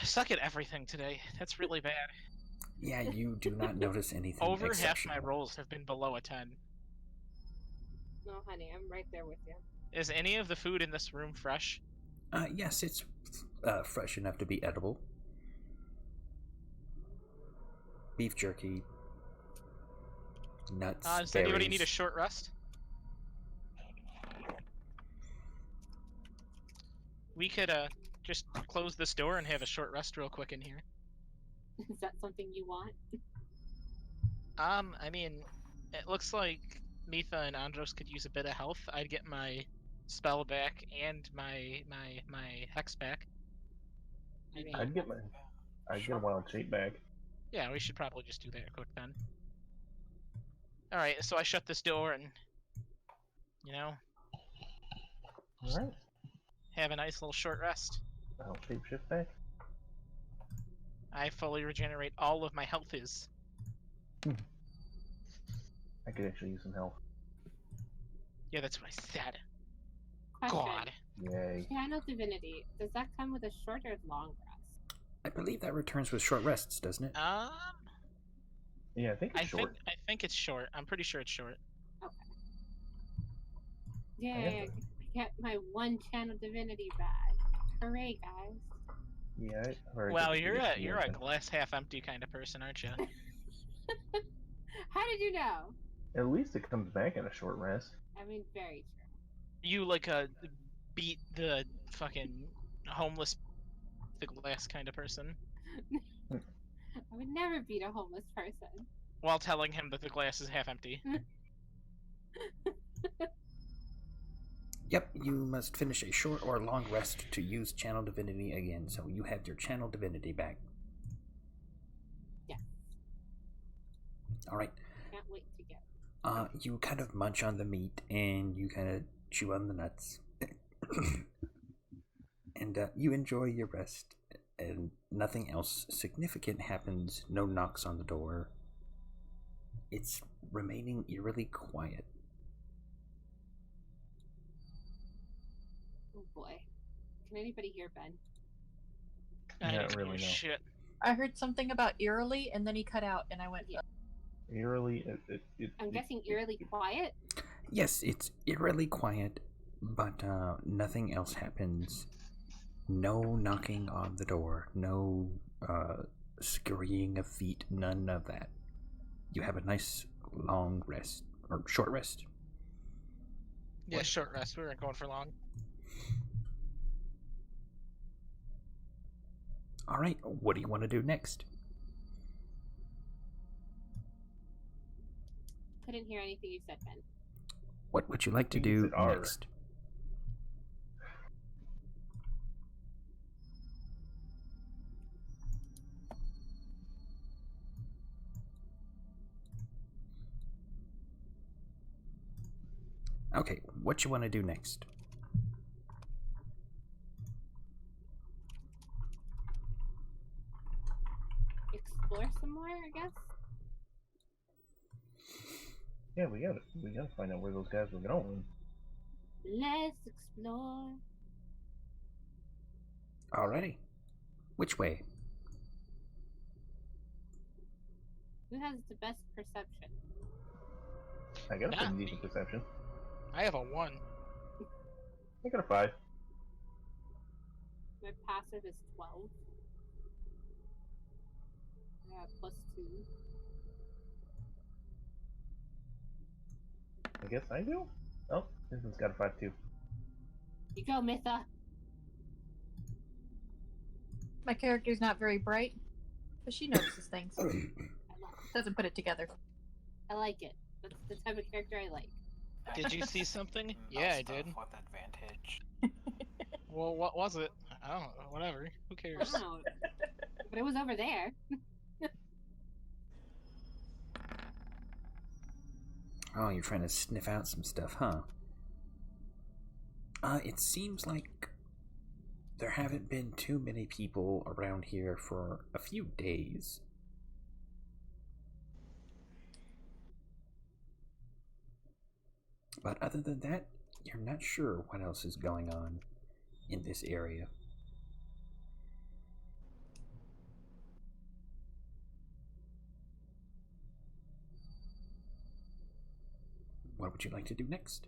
I suck at everything today. That's really bad. Yeah, you do not notice anything Over half my exceptional. rolls have been below a 10. No, honey, I'm right there with you. Is any of the food in this room fresh? Yes, it's fresh enough to be edible. Beef jerky, nuts, Does berries. anybody need a short rest? We could just close this door and have a short rest real quick in here. Is that something you want? I mean, it looks like Mitha and Andros could use a bit of health. I'd get my spell back and my hex back. I'd get a wild shape back. Yeah, we should probably just do that quick then. Alright, so I shut this door and you know, Alright. have a nice little short rest. I'll shapeshift back. I fully regenerate all of my health is. I could actually use some help. Yeah, that's what I said. Question. God. Yay. Channel Divinity, does that come with a short or long rest? I believe that returns with short rests, doesn't it? Yeah, I think it's short. I think it's short. I'm pretty sure it's short. Okay. Yay, I get my one Channel Divinity back. Hooray, guys. Yeah, I already Well, got the you're a PhD glass half empty kind of person, aren't you? How did you know? At least it comes back in a short rest. I mean, very true. You beat the fucking homeless the glass kind of person I would never beat a homeless person. while telling him that the glass is half empty. Yep, you must finish a short or long rest to use Channel Divinity again, so you have your Channel Divinity back. Yeah. Alright. Can't wait to get You kind of munch on the meat and you kind of chew on the nuts. And you enjoy your rest, and nothing else significant happens. No knocks on the door. It's remaining eerily quiet. Oh boy. Can anybody hear Ben? I Not don't really, give a no. shit. I heard something about eerily, and then he cut out, and I went, Yeah. Eerily, I'm guessing eerily quiet? Yes, it's eerily quiet, but nothing else happens. No knocking on the door, no scurrying of feet, none of that. You have a nice long rest, or short rest. Yeah, What? short rest. We weren't going for long. Alright, what do you want to do next? Couldn't hear anything you said, Ben. What would you like to You do said R. next? Okay, what you want to do next? Explore some more, I guess? Yeah, we gotta find out where those guys were going. Let's explore. Alrighty. Which way? Who has the best perception? I got a Not pretty me. decent perception. I have a 1. I got a 5. My passive is 12. I have +2. I guess I do? Oh, this one's got a 5 too. You go, Mitha. my character's not very bright, but she notices things. I, Doesn't put it together. I like it. That's the type of character I like. Did you see something? Yeah, I did. With advantage. Well, what was it? I don't know. Whatever. Who I cares? don't know. But it was over there. Oh, you're trying to sniff out some stuff, huh? It seems like there haven't been too many people around here for a few days. But other than that, you're not sure what else is going on in this area. What would you like to do next?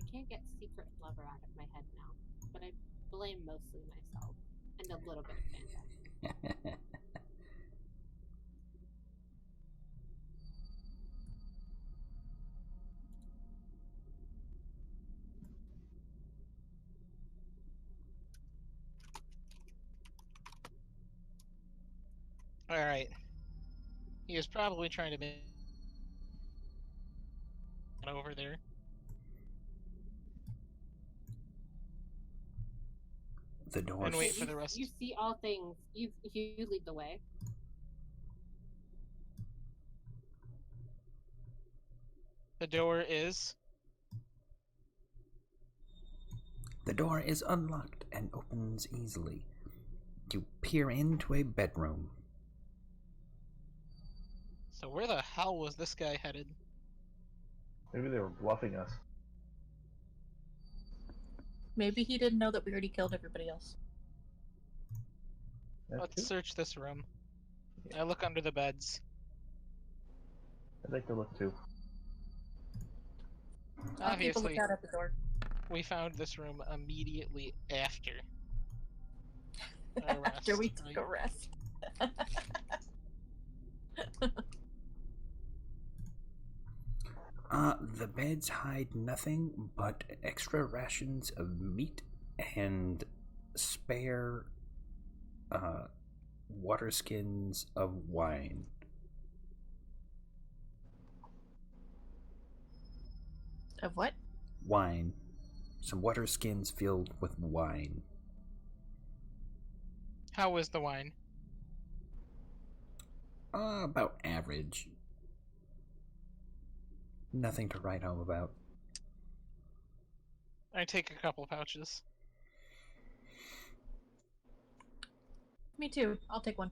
I can't get Secret Lover out of my head now, but I blame mostly myself and a little bit of Panda. Alright. He is probably trying to make over there. The door. And wait for the rest. You see all things. You lead the way. The door is. The door is unlocked and opens easily. You peer into a bedroom. So where the hell was this guy headed? Maybe they were bluffing us. Maybe he didn't know that we already killed everybody else. That Let's too? search this room. Yeah. I look under the beds. I'd like to look too. I'll keep a Obviously, lookout at the door. we found this room immediately after our rest. After we took right? a rest. The beds hide nothing but extra rations of meat and spare water skins of wine. Of what? Wine. Some water skins filled with wine. How was the wine? About average. Nothing to write home about. I take a couple pouches. Me too. I'll take one.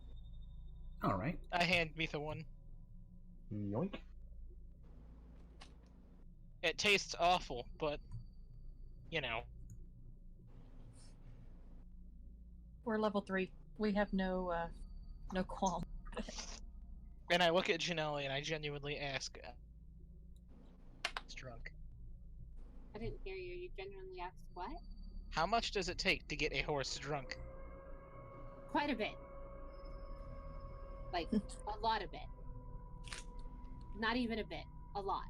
Alright. I hand Mitha one. Yoink. It tastes awful, but you know. We're level 3. We have no qualm. And I look at Janelle and I genuinely ask, "It's drunk. I didn't hear you. You genuinely asked what? How much does it take to get a horse drunk?" Quite a bit. Like, a lot of it. Not even a bit. A lot.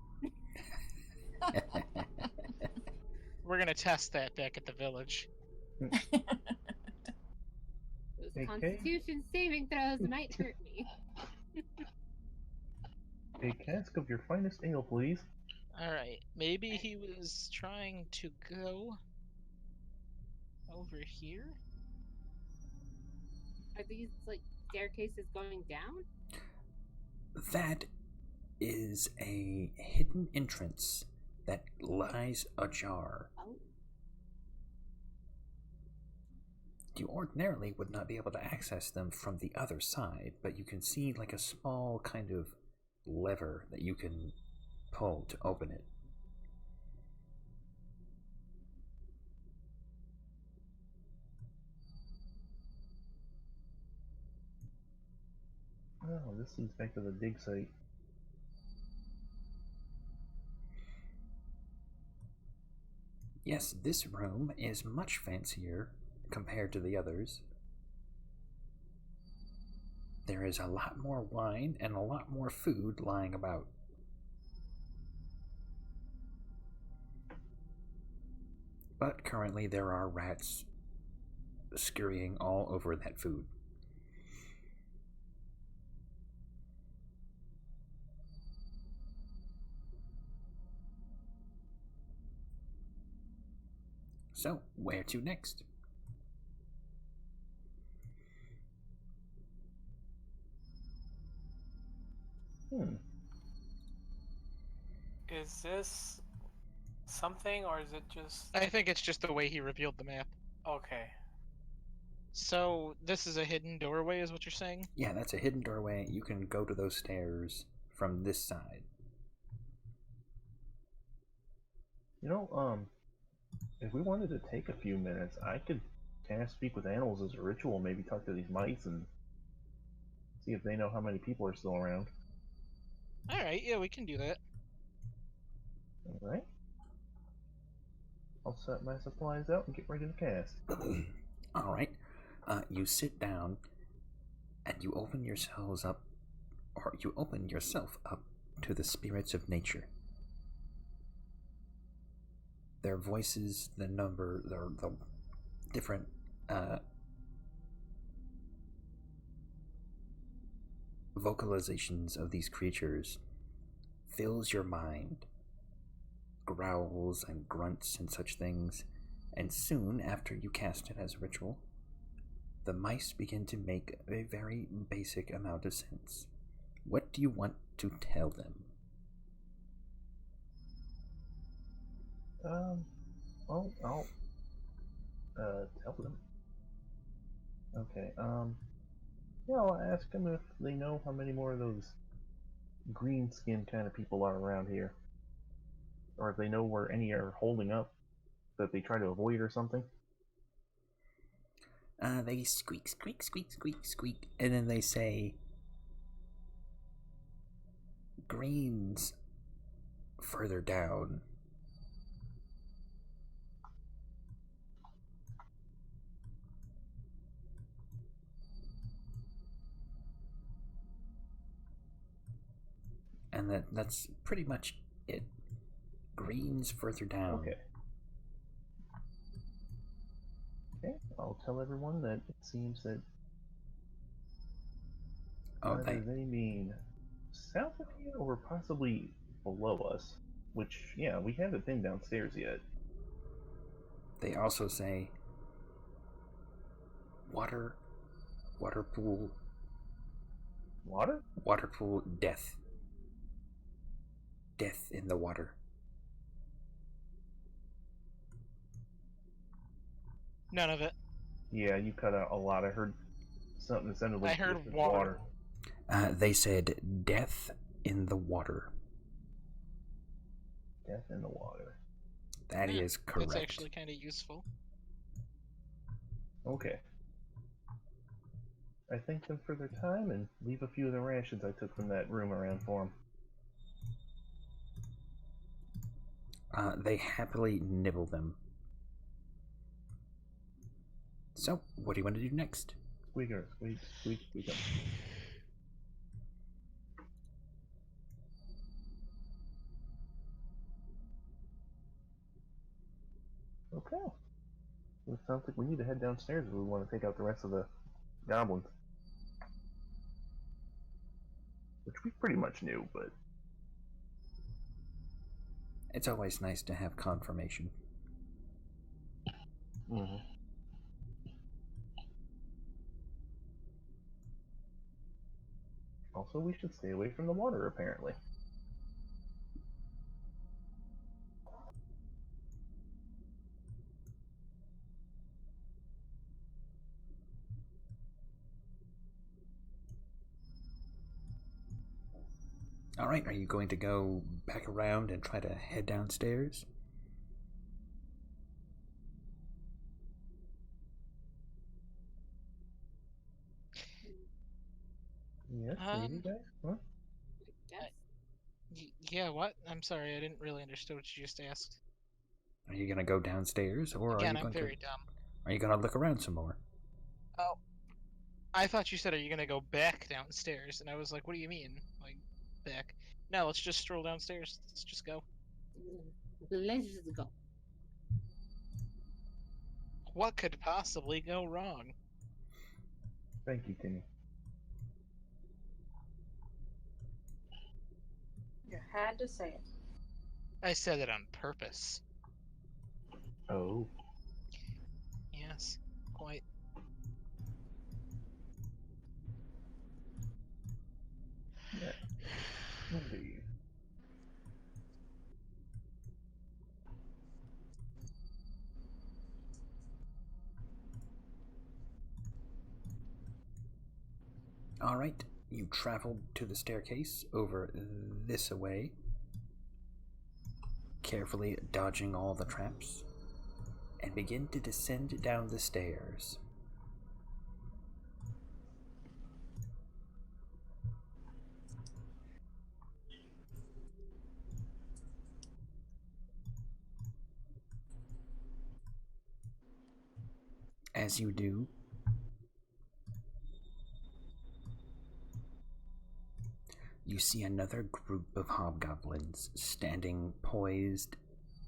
We're gonna test that back at the village. Those Okay. Constitution saving throws might hurt me. A cask of your finest ale, please. Alright, maybe he was trying to go over here? Are these, like, staircases going down? That is a hidden entrance that lies ajar. Oh. You ordinarily would not be able to access them from the other side, but you can see like a small kind of lever that you can pull to open it. Oh, this leads back to the dig site. Yes, this room is much fancier compared to the others. There is a lot more wine and a lot more food lying about. But currently there are rats scurrying all over that food. So, where to next? Is this something, or is it just... I think it's just the way he revealed the map. Okay. So, this is a hidden doorway, is what you're saying? Yeah, that's a hidden doorway. You can go to those stairs from this side. You know, if we wanted to take a few minutes, I could cast Speak with Animals as a ritual, maybe talk to these mice and see if they know how many people are still around. Alright, yeah, we can do that. Alright. I'll set my supplies out and get ready to cast. Alright. You sit down and you open yourselves up, or you open yourself up to the spirits of nature. Their voices, the number, the different vocalizations of these creatures fills your mind, growls and grunts and such things, and soon after you cast it as a ritual, the mice begin to make a very basic amount of sense. What do you want to tell them? Well, I'll tell them. Okay, yeah, I'll ask them if they know how many more of those green skin kind of people are around here. Or if they know where any are holding up that they try to avoid or something. They squeak, squeak, squeak, squeak, squeak, and then they say, greens further down. And that's pretty much it. Greens further down. Okay. Okay, I'll tell everyone that it seems that either they mean south of here or possibly below us. Which, yeah, we haven't been downstairs yet. They also say water pool. Water? Water pool, death. Death in the water. None of it. Yeah, you cut out a lot. I heard something that sounded like I heard water. They said death in the water. Death in the water. That is correct. That's actually kind of useful. Okay. I thank them for their time and leave a few of the rations I took from that room around for them. They happily nibble them. So, what do you want to do next? Squeaker, squeak, squeak, squeak. Okay. Well, it sounds like we need to head downstairs if we want to take out the rest of the goblins. Which we pretty much knew, but... It's always nice to have confirmation. Mm-hmm. Also, we should stay away from the water, apparently. Alright, are you going to go back around and try to head downstairs? Yes, maybe, guys? Huh? Yeah, what? I'm sorry, I didn't really understand what you just asked. Are you going to go downstairs, or Again, are you I'm going very to... dumb. Are you going to look around some more? Oh. I thought you said, are you going to go back downstairs? And I was like, what do you mean? Like, back? No, let's just stroll downstairs. Let's just go. Let's just go. What could possibly go wrong? Thank you, Timmy. You had to say it. I said it on purpose. Oh. Yes, quite. Yeah. Indeed. Alright, you traveled to the staircase over this way, carefully dodging all the traps, and begin to descend down the stairs. As you do, you see another group of hobgoblins standing poised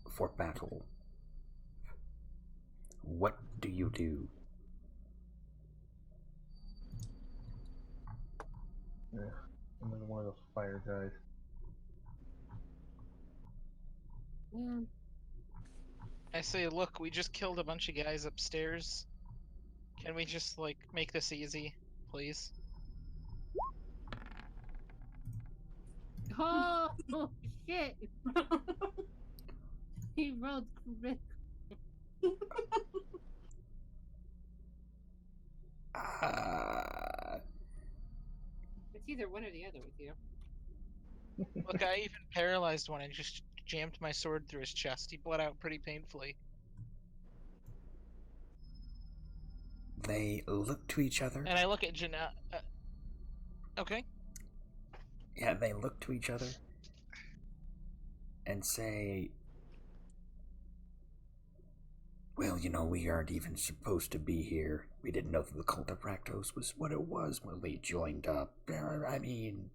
for battle. What do you do? Yeah, another one of those fire guys. Yeah. I say, look, we just killed a bunch of guys upstairs. Can we just, like, make this easy, please? Oh, shit! He rolled crit. It's either one or the other with you. Look, I even paralyzed one and just jammed my sword through his chest. He bled out pretty painfully. They look to each other. And I look at Janelle. Okay. Yeah, they look to each other and say, well, you know, we aren't even supposed to be here. We didn't know that the cult of Rakdos was what it was when we joined up. I mean,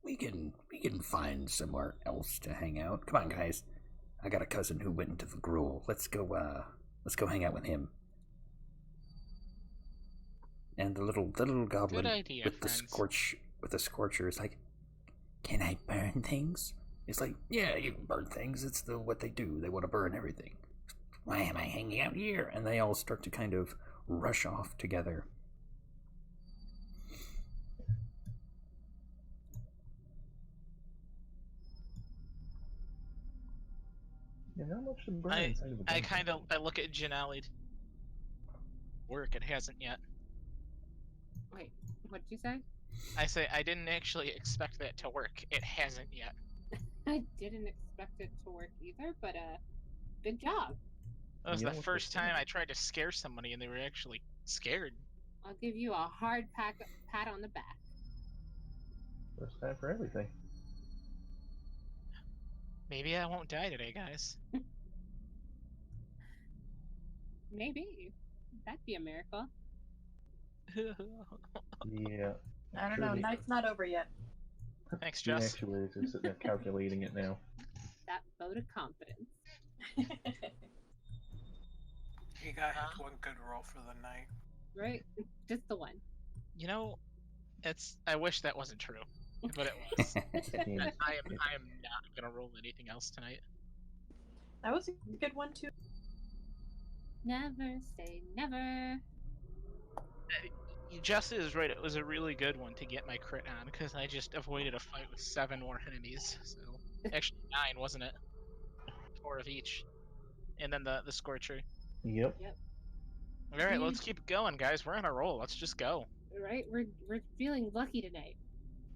we can find somewhere else to hang out. Come on, guys. I got a cousin who went into the gruel. Let's go hang out with him. And the little goblin Good idea, with friends. the scorcher is like, can I burn things? It's like, yeah, you can burn things. It's what they do. They want to burn everything. Why am I hanging out here? And they all start to kind of rush off together. Yeah, not much to burn inside of the dungeon. I look at Janelle. Work, it hasn't yet. Wait, what did you say? I say, I didn't actually expect that to work. It hasn't yet. I didn't expect it to work either, but good job. That was the first time I tried to scare somebody and they were actually scared. I'll give you a hard pat on the back. First time for everything. Maybe I won't die today, guys. Maybe. That'd be a miracle. Yeah. I don't know. Night's not over yet. Thanks, The Jess. actuators are sitting there calculating it now. That vote of confidence. You got one good roll for the night. Right? Just the one. You know, I wish that wasn't true, but it was. I am not gonna roll anything else tonight. That was a good one too. Never say never. Jess is right. It was a really good one to get my crit on because I just avoided a fight with 7 more enemies. So actually 9, wasn't it? 4 of each, and then the scorcher. Yep. All right, let's keep going, guys. We're on a roll. Let's just go. Right? We're feeling lucky tonight.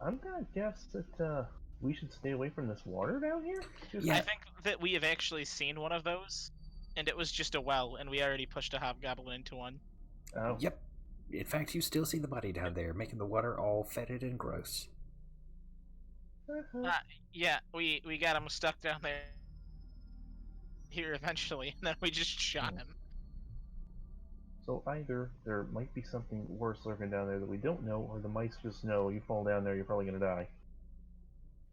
I'm gonna guess that we should stay away from this water down here. Yeah. I think that we have actually seen one of those, and it was just a well, and we already pushed a hobgoblin into one. Oh. Yep. In fact, you still see the body down there, making the water all fetid and gross. Yeah, we got him stuck down there here eventually, and then we just shot him. So either there might be something worse lurking down there that we don't know, or the mice just know you fall down there, you're probably gonna die.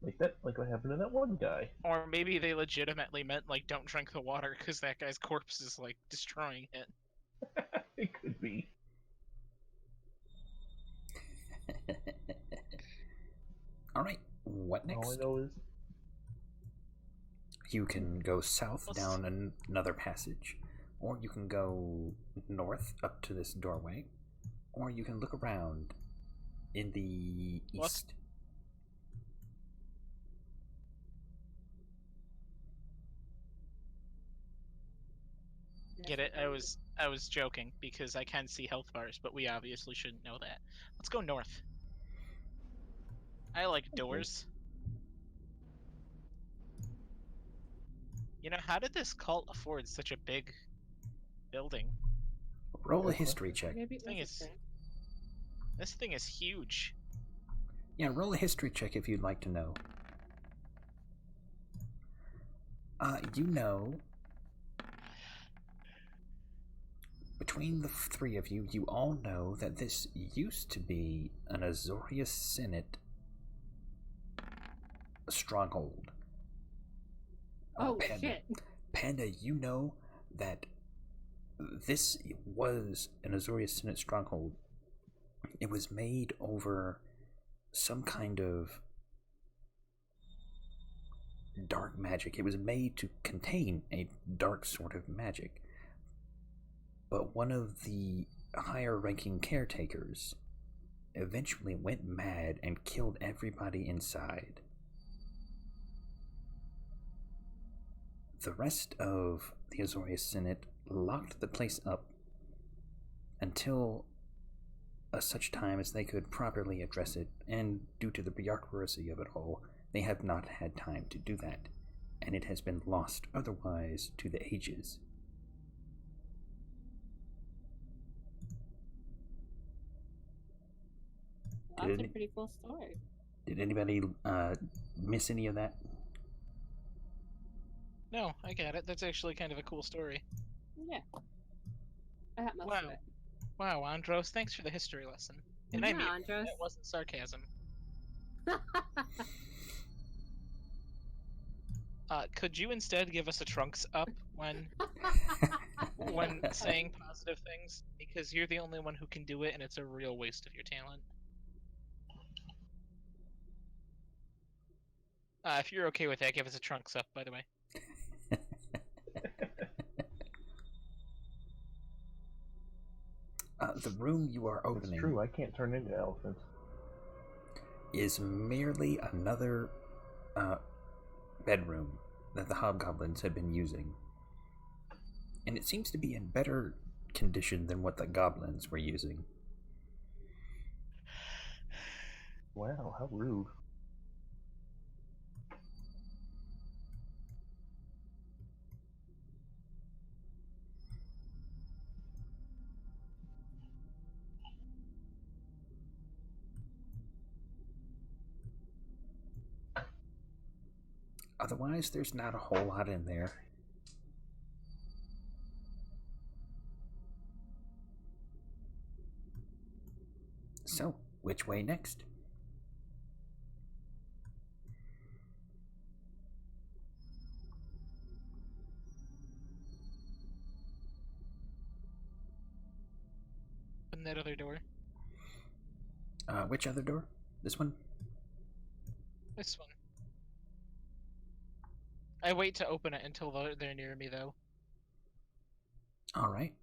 Like what happened to that one guy. Or maybe they legitimately meant, like, don't drink the water because that guy's corpse is, like, destroying it. It could be. Alright, what next? All I know is you can go south down another passage, or you can go north up to this doorway, or you can look around in the east. Get it? I was joking because I can see health bars, but we obviously shouldn't know that. Let's go north. I like doors. You know, how did this cult afford such a big building? Roll a history check. This thing is huge. Yeah, roll a history check if you'd like to know. You know, between the three of you, you all know that this used to be an Azorius Senate stronghold. Panda. Shit. Panda, you know that this was an Azorius Senate stronghold. It was made over some kind of dark magic. It was made to contain a dark sort of magic. But one of the higher ranking caretakers eventually went mad and killed everybody inside. The rest of the Azorius Senate locked the place up until such time as they could properly address it, and due to the bureaucracy of it all, they have not had time to do that, and it has been lost otherwise to the ages. That's a pretty cool story. Did anybody miss any of that? No, I get it. That's actually kind of a cool story. Yeah. I got most of it. Wow, Andros, thanks for the history lesson. And Yeah, I mean, Andros. that wasn't sarcasm. Could you instead give us a trunks up when saying positive things? Because you're the only one who can do it, and it's a real waste of your talent. If you're okay with that, give us a trunks up, by the way. The room you are opening... It's true, I can't turn into elephants. ...is merely another bedroom that the hobgoblins had been using. And it seems to be in better condition than what the goblins were using. Wow, how rude. Otherwise, there's not a whole lot in there. So, which way next? Open that other door. Which other door? This one? This one. I wait to open it until they're near me, though. Alright.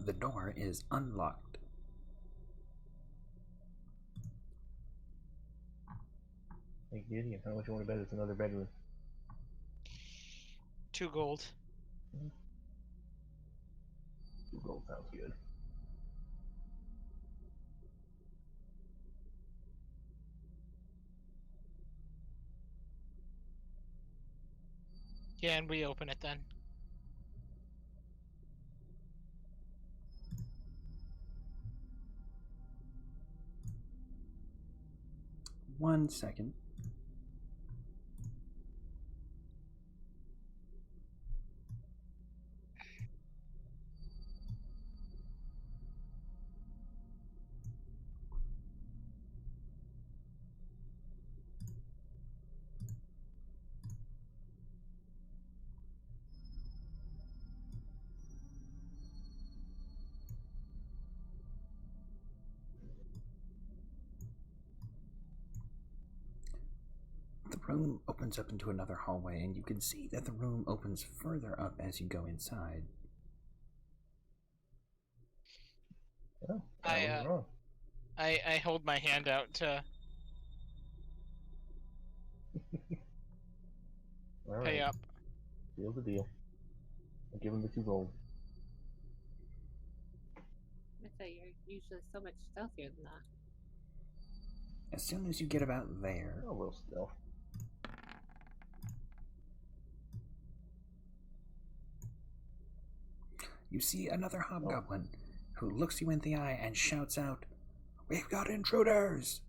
The door is unlocked. Hey Gideon, how much you want to bet it's another bedroom? 2 gold. 2 gold sounds good. Yeah, and we open it then. One second. The room opens up into another hallway, and you can see that the room opens further up as you go inside. Oh, I was wrong. I hold my hand out to All pay right. up. Deal the deal. I'll give him the 2 gold. I thought you're usually so much stealthier than that. As soon as you get about there, A little stealth. you see another hobgoblin who looks you in the eye and shouts out, "We've got intruders!"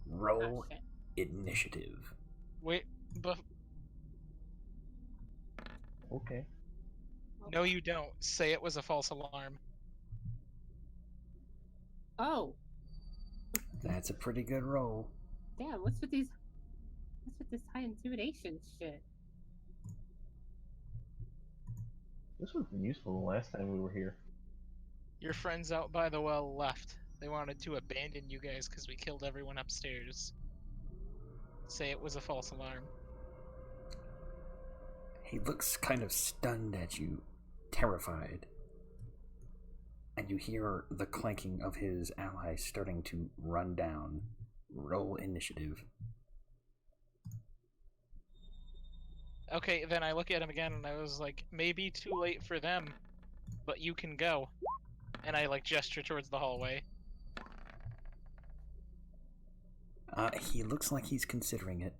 Roll shit. initiative. Wait, but Okay. no, you don't. Say it was a false alarm. Oh, That's a pretty good roll. damn! What's with this high intimidation shit? This would have been useful the last time we were here. Your friends out by the well left. They wanted to abandon you guys because we killed everyone upstairs. Say it was a false alarm. He looks kind of stunned at you, terrified. And you hear the clanking of his allies starting to run down. Roll initiative. Okay, then I look at him again and I was like, maybe too late for them, but you can go. And I gesture towards the hallway. He looks like he's considering it.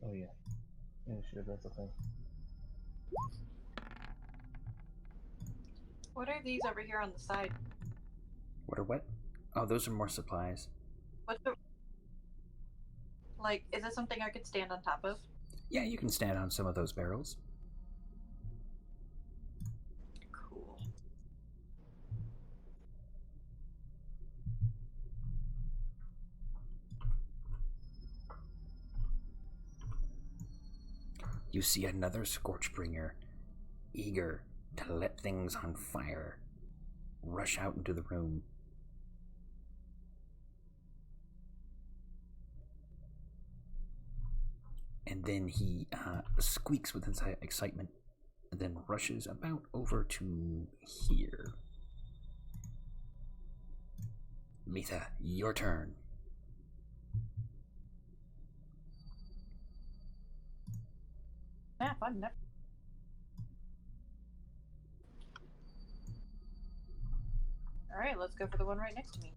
Oh yeah. Initiative, that's a thing. What are these over here on the side? What are what? Oh, those are more supplies. What's the... Like, is this something I could stand on top of? Yeah, you can stand on some of those barrels. Cool. You see another Scorchbringer, eager to let things on fire, rush out into the room. And then he squeaks with excitement, and then rushes about over to here. Mitha, your turn. Yeah, fun. No. Alright, let's go for the one right next to me.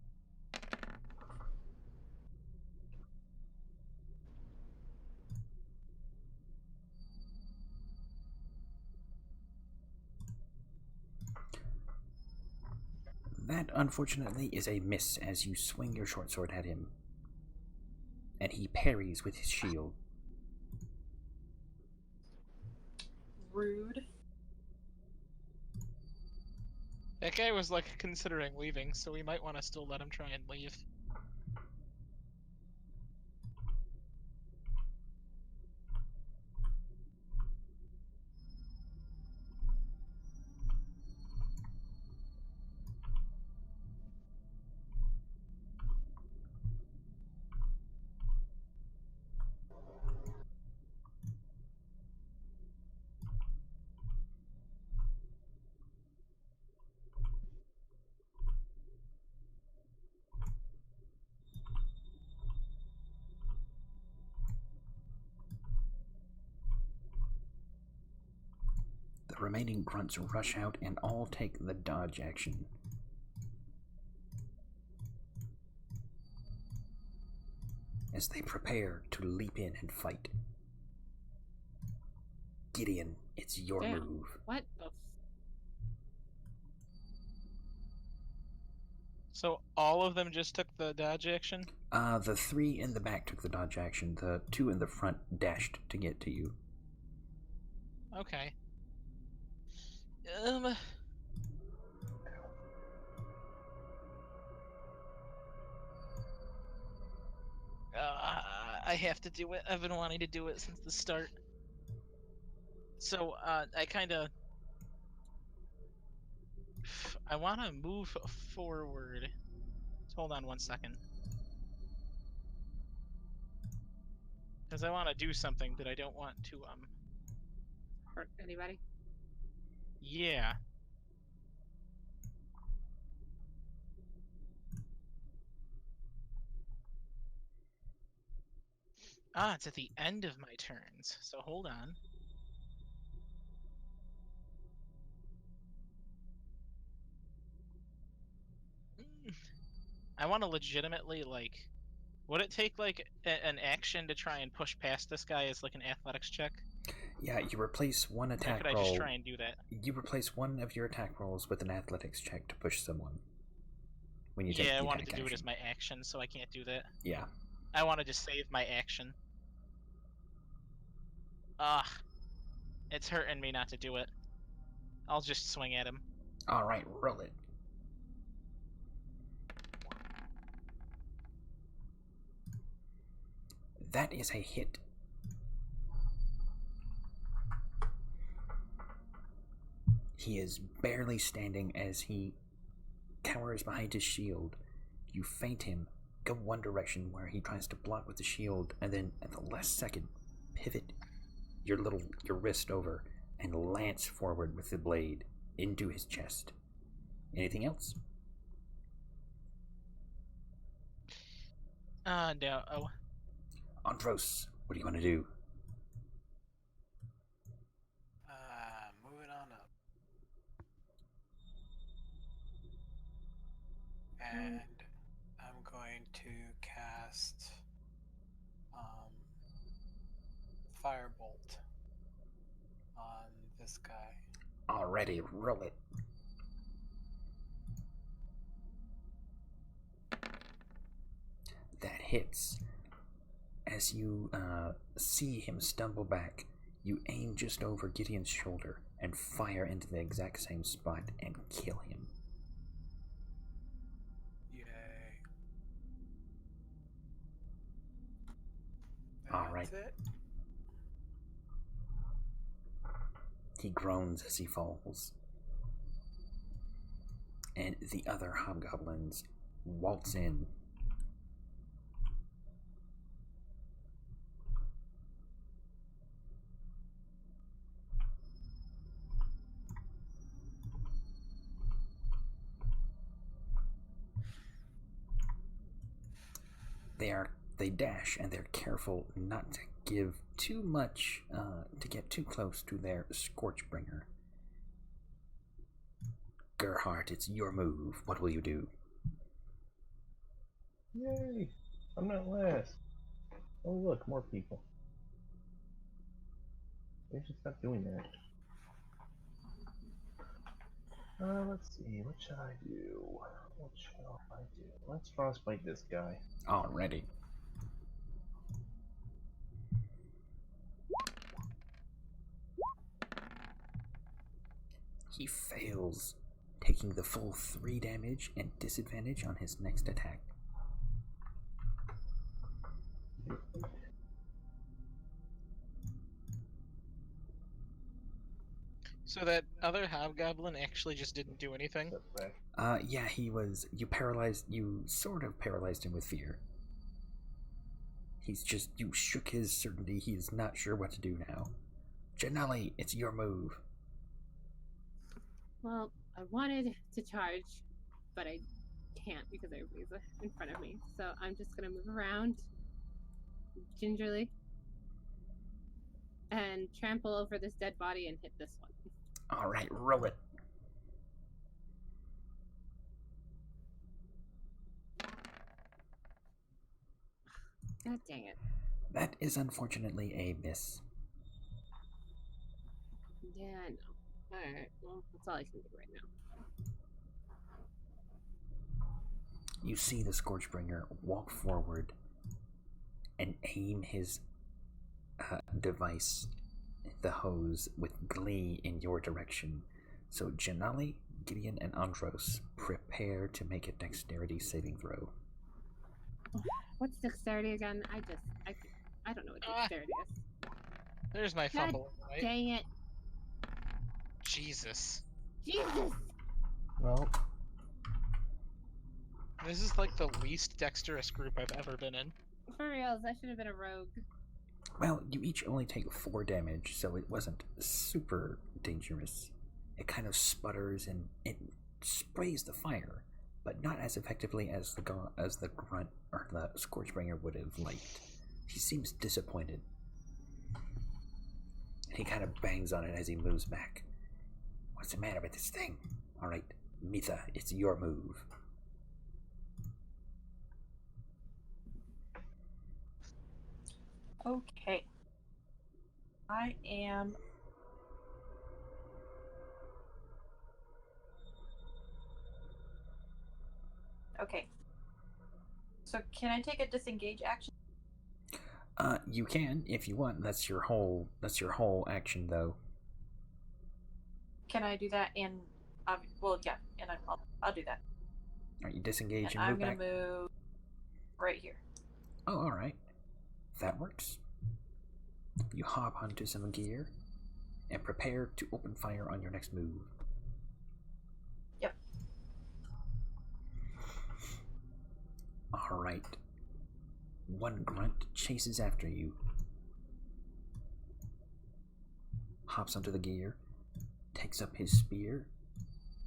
That, unfortunately, is a miss as you swing your short sword at him. And he parries with his shield. Rude. That guy was considering leaving, so we might want to still let him try and leave. The remaining grunts rush out and all take the dodge action. As they prepare to leap in and fight. Gideon, it's your Damn. move. What the So all of them just took the dodge action? The 3 in the back took the dodge action. The 2 in the front dashed to get to you. Okay. I have to do it. I've been wanting to do it since the start. So, I want to move forward. Hold on 1 second. Because I want to do something, but I don't want to, hurt anybody? Yeah. It's at the end of my turns, so hold on. I want to legitimately, would it take, an action to try and push past this guy as, an athletics check? Yeah, you replace one attack roll. Or could roll. I just try and do that? You replace one of your attack rolls with an athletics check to push someone. When you take the I wanted to attack do it action. as my action, so I can't do that. Yeah. I want to just save my action. It's hurting me not to do it. I'll just swing at him. Alright, roll it. That is a hit. He is barely standing as he cowers behind his shield. You feint him, go one direction where he tries to block with the shield, and then at the last second, pivot your wrist over and lance forward with the blade into his chest. Anything else? No. Oh. Andros, what do you want to do? Moving on up. And I'm going to cast Firebolt on this guy. Already, roll it. That hits. As you see him stumble back, you aim just over Gideon's shoulder and fire into the exact same spot and kill him. Yay. All right. That's it. He groans as he falls. And the other hobgoblins waltz in. They dash, and they're careful not to give too much, to get too close to their Scorchbringer. Gerhardt, it's your move. What will you do? Yay! I'm not last. Oh look, more people. They should stop doing that. Let's see, what should I do? What shall I do? Let's frostbite this guy. Already. He fails, taking the full 3 damage and disadvantage on his next attack. So that other hobgoblin actually just didn't do anything? Yeah, you sort of paralyzed him with fear. You shook his certainty. He is not sure what to do now. Janelli, it's your move. Well, I wanted to charge, but I can't because I have Riza in front of me. So I'm just gonna move around gingerly and trample over this dead body and hit this one. Alright, roll it. God dang it. That is unfortunately a miss. Yeah, I know. Alright, well, that's all I can do right now. You see the Scorchbringer walk forward and aim his device, the hose, with glee in your direction. So Janali, Gideon, and Andros prepare to make a dexterity saving throw. What's dexterity again? I don't know what dexterity is. There's my fumble. Right? Dang it. Jesus. Jesus! Well, This is like the least dexterous group I've ever been in. For reals, I should have been a rogue. Well, you each only take 4 damage, so it wasn't super dangerous. It kind of sputters and it sprays the fire, but not as effectively as the grunt or the Scorchbringer would have liked. He seems disappointed. He kind of bangs on it as he moves back. What's the matter with this thing? Alright, Mitha, it's your move. Okay. I am. Okay. So can I take a disengage action? You can if you want. That's your whole action, though. Can I do that? And well, yeah, and I'll do that. Alright, you disengage And and I'm move gonna back. move right here. Oh, alright. That works. You hop onto some gear and prepare to open fire on your next move. Yep. Alright. One grunt chases after you. Hops onto the gear, takes up his spear,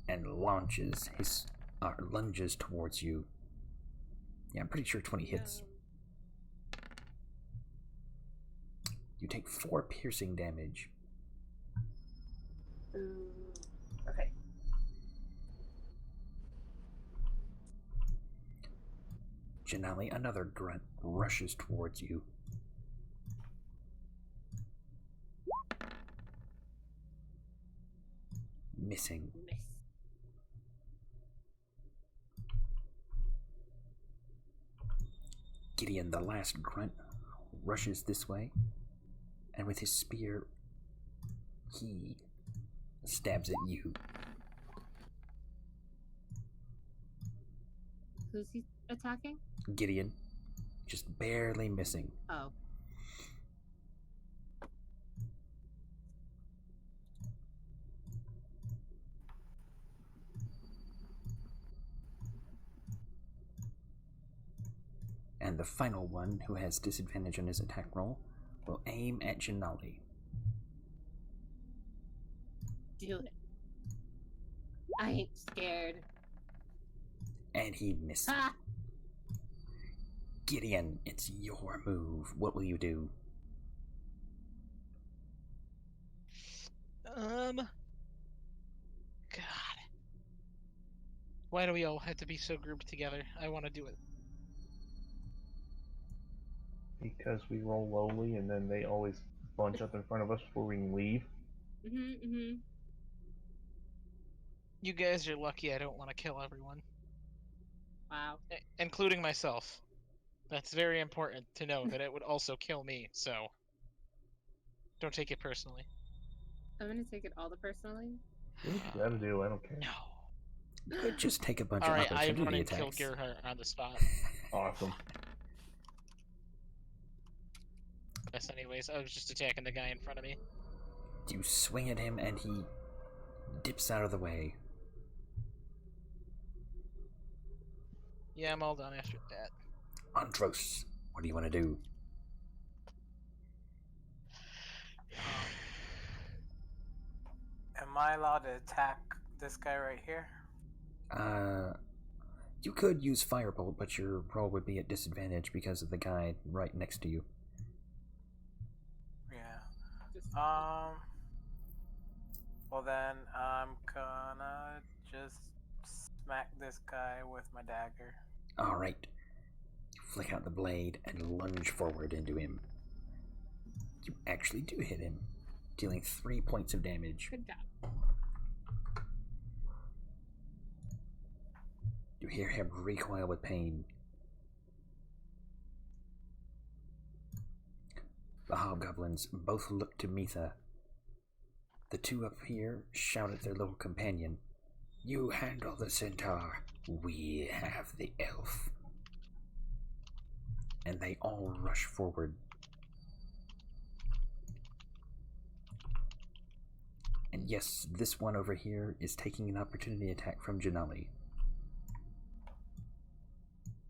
and lunges towards you. Yeah, I'm pretty sure 20 hits. You take 4 piercing damage. Ooh. Okay. Janali, another grunt, rushes towards you. Missing. Miss. Gideon, the last grunt, rushes this way, and with his spear, he stabs at you. Who's he attacking? Gideon, just barely missing. Oh. And the final one, who has disadvantage on his attack roll, will aim at Janali. Do it. I ain't scared. And he misses. Ha! Gideon, it's your move. What will you do? God. Why do we all have to be so grouped together? I want to do it. Because we roll lowly and then they always bunch up in front of us before we can leave. You guys are lucky I don't want to kill everyone. Wow. Including myself. That's very important to know that it would also kill me, so don't take it personally. I'm gonna take it all the personally. Do what you gotta do, I don't care. No. Just take a bunch Alright, of I opportunity run and kill attacks. Gerhard on the spot. Awesome. Yes, anyways, I was just attacking the guy in front of me. You swing at him and he dips out of the way. Yeah, I'm all done after that. Andros, what do you want to do? Am I allowed to attack this guy right here? You could use Firebolt, but your roll would be at disadvantage because of the guy right next to you. Yeah. Well then, I'm gonna just smack this guy with my dagger. Alright. You flick out the blade and lunge forward into him. You actually do hit him, dealing 3 points of damage. Good job. You hear him recoil with pain. The hobgoblins both look to Mitha. The two up here shout at their little companion. You handle the centaur, we have the elf. And they all rush forward. And yes, this one over here is taking an opportunity attack from Janali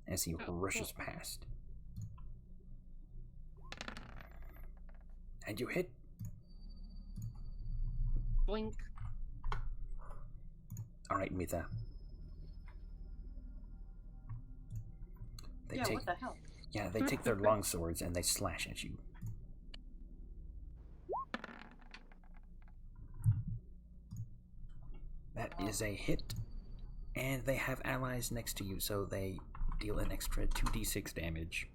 as he rushes past. And you hit. Blink. Alright, Mitha. Yeah, what the hell? Yeah, they take their long swords and they slash at you. That is a hit. And they have allies next to you, so they deal an extra 2d6 damage.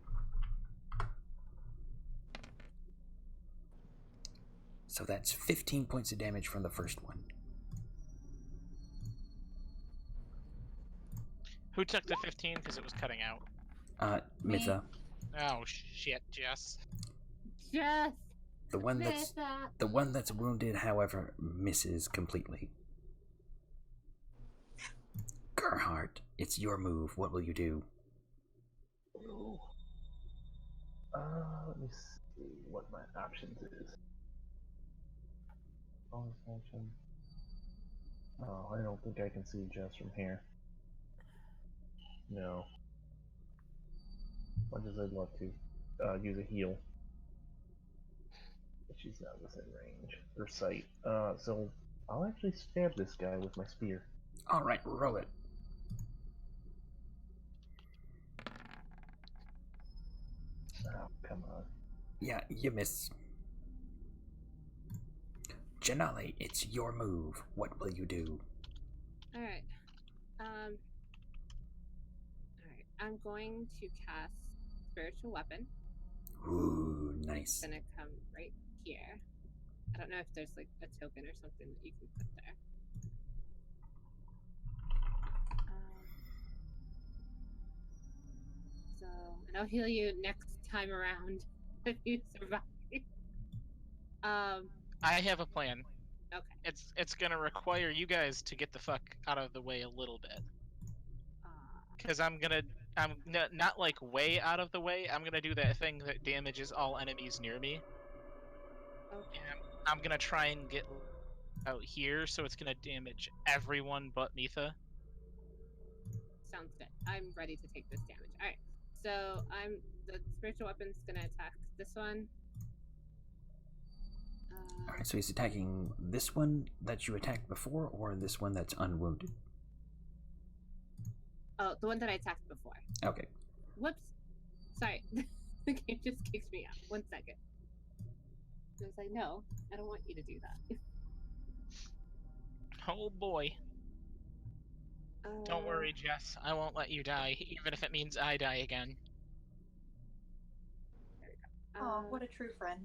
So that's 15 points of damage from the first one. Who took the 15 because it was cutting out? Mitha. Oh shit, Jess. Yes. The one that's wounded, however, misses completely. Gerhard, it's your move. What will you do? Let me see what my options is. Bonus action. Oh, I don't think I can see Jess from here. No. Much as I'd love to use a heal. But she's not within range or sight. So I'll actually stab this guy with my spear. Alright, roll it. Oh, come on. Yeah, you miss. Janali, it's your move. What will you do? Alright. Alright. I'm going to cast Spiritual Weapon. Ooh, nice. It's gonna come right here. I don't know if there's like a token or something that you can put there. And I'll heal you next time around if you survive. I have a plan. Okay. It's gonna require you guys to get the fuck out of the way a little bit. Because I'm not like way out of the way. I'm gonna do that thing that damages all enemies near me. Okay. And I'm gonna try and get out here, so it's gonna damage everyone but Mitha. Sounds good. I'm ready to take this damage. Alright. So the spiritual weapon's gonna attack this one. Alright, so he's attacking this one that you attacked before, or this one that's unwounded? Oh, the one that I attacked before. Okay. Whoops. Sorry. The game just kicked me out. 1 second. I was like, no, I don't want you to do that. Oh boy. Don't worry, Jess. I won't let you die, even if it means I die again. There we Oh, go. what a true friend.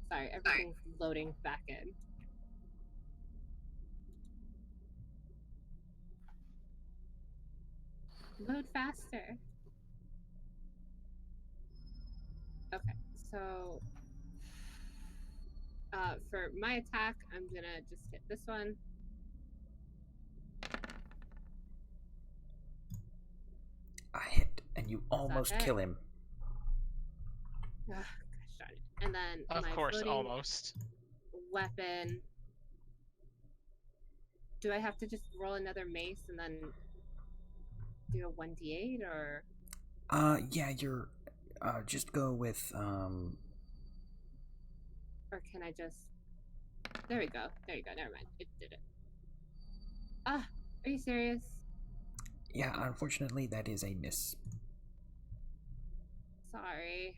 Sorry, everything's loading back in. Load faster. Okay, so for my attack, I'm gonna just hit this one. A hit, and you almost kill him. Gosh darn it. And then Of my course, floating almost. weapon. Do I have to just roll another mace and then do a 1d8 or? Yeah, you're. Just go with. Or can I just? There we go. There you go. Never mind. It did it. Ah, are you serious? Yeah, unfortunately, that is a miss. Sorry.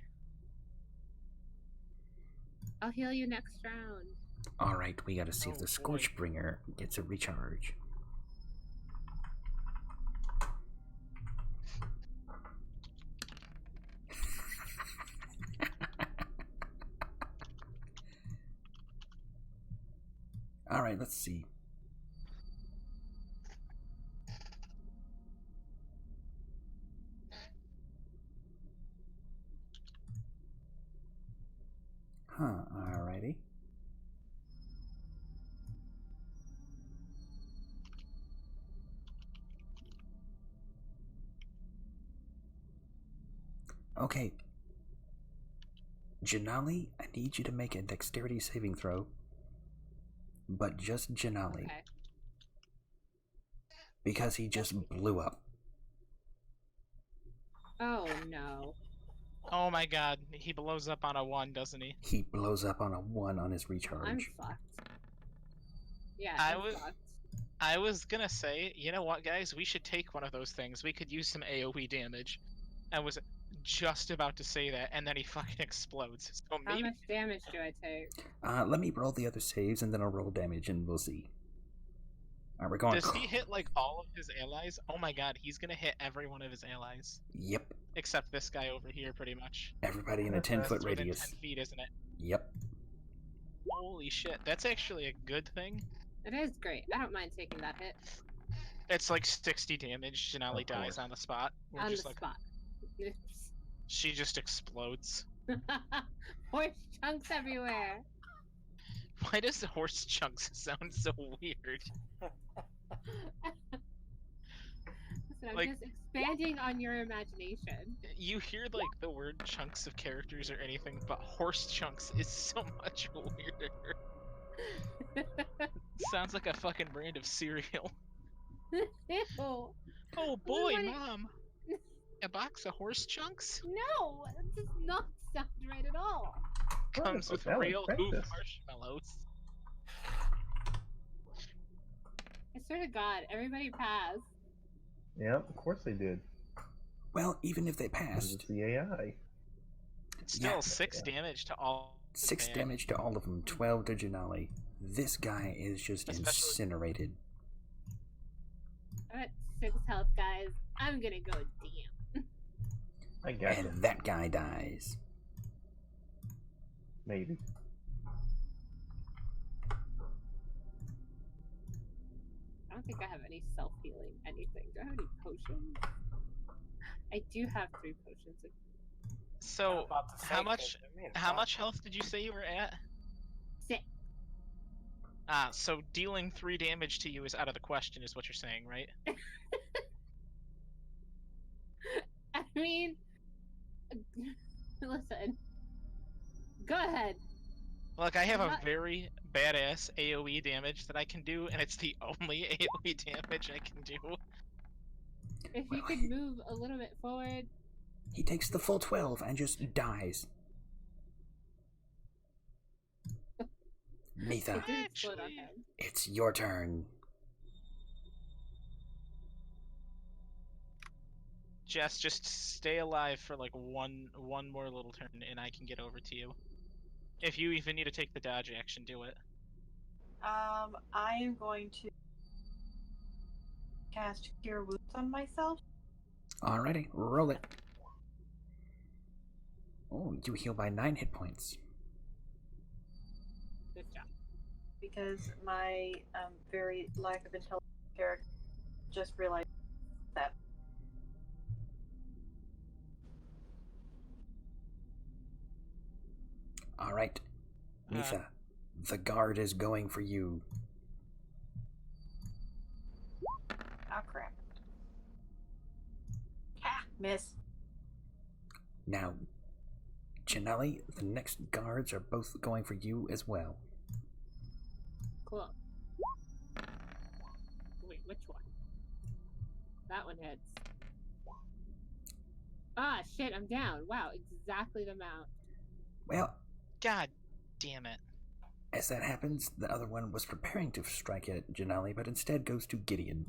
I'll heal you next round. Alright, we gotta see if Oh, the boy. Scorchbringer gets a recharge. Alright, let's see. Huh, alrighty. Okay. Janali, I need you to make a dexterity saving throw. But just Janali. Okay. Because he just blew up. Oh no. Oh my god, he blows up on a 1, doesn't he? He blows up on a 1 on his I'm recharge. fucked. Yeah, I I'm was- fucked. I was gonna say, you know what, guys? We should take one of those things. We could use some AoE damage. I was just about to say that, and then he fucking explodes. So How maybe. much damage do I take? Let me roll the other saves and then I'll roll damage and we'll see. Alright, we're going. Does he hit like all of his allies? Oh my god, he's gonna hit every one of his allies. Yep. Except this guy over here, pretty much. Everybody in a 10-foot That's within radius. 10 feet, isn't it? Yep. Holy shit, that's actually a good thing. It is great. I don't mind taking that hit. It's like 60 damage. Janelle Of dies course. on the spot. We're On the just like, spot. she just explodes. Horse chunks everywhere. Why does the horse chunks sound so weird? So Listen, I'm Like- just expanding on your imagination. You hear like the word chunks of characters or anything, but horse chunks is so much weirder. Sounds like a fucking brand of cereal. Ew. Oh I boy, wanna- Mom! A box of horse chunks? No, that does not sound right at all. Comes with that was real hoof breakfast. marshmallows. I swear to God, everybody pass. Yep, of course they did. Well, even if they 'Cause passed, it's the AI. It's still Yeah. 6 damage to all. 6 bad. damage to all of them, 12 to Janali. This guy is just Especially- incinerated. I'm at 6 health, guys. I'm gonna go DM. I gotcha. And that guy dies. Maybe. I don't think I have any self-healing anything. Do I have any potions? I do have 3 potions. So, About to say, how 'cause much? it means How nothing. much health did you say you were at? 6. So dealing 3 damage to you is out of the question, is what you're saying, right? I mean, listen. Go ahead. Look, I have a What? very badass AoE damage that I can do, and it's the only AoE damage I can do. If you could move a little bit forward. He takes the full 12 and just dies. Mitha, It did explode on Actually- him. it's your turn. Jess, just stay alive for like one more little turn, and I can get over to you. If you even need to take the dodge action, do it. I am going to cast Cure Wounds on myself. Alrighty, roll it. Oh, you heal by 9 hit points. Good job. Because my very lack of intelligence character just realized that. Alright, Mitha, the guard is going for you. Oh crap. Ah, miss. Now, Janelli, the next guards are both going for you as well. Cool. Wait, which one? That one hits. Ah, shit, I'm down. Wow, exactly the amount. Well, God damn it. as that happens, the other one was preparing to strike at Janelli, but instead goes to Gideon.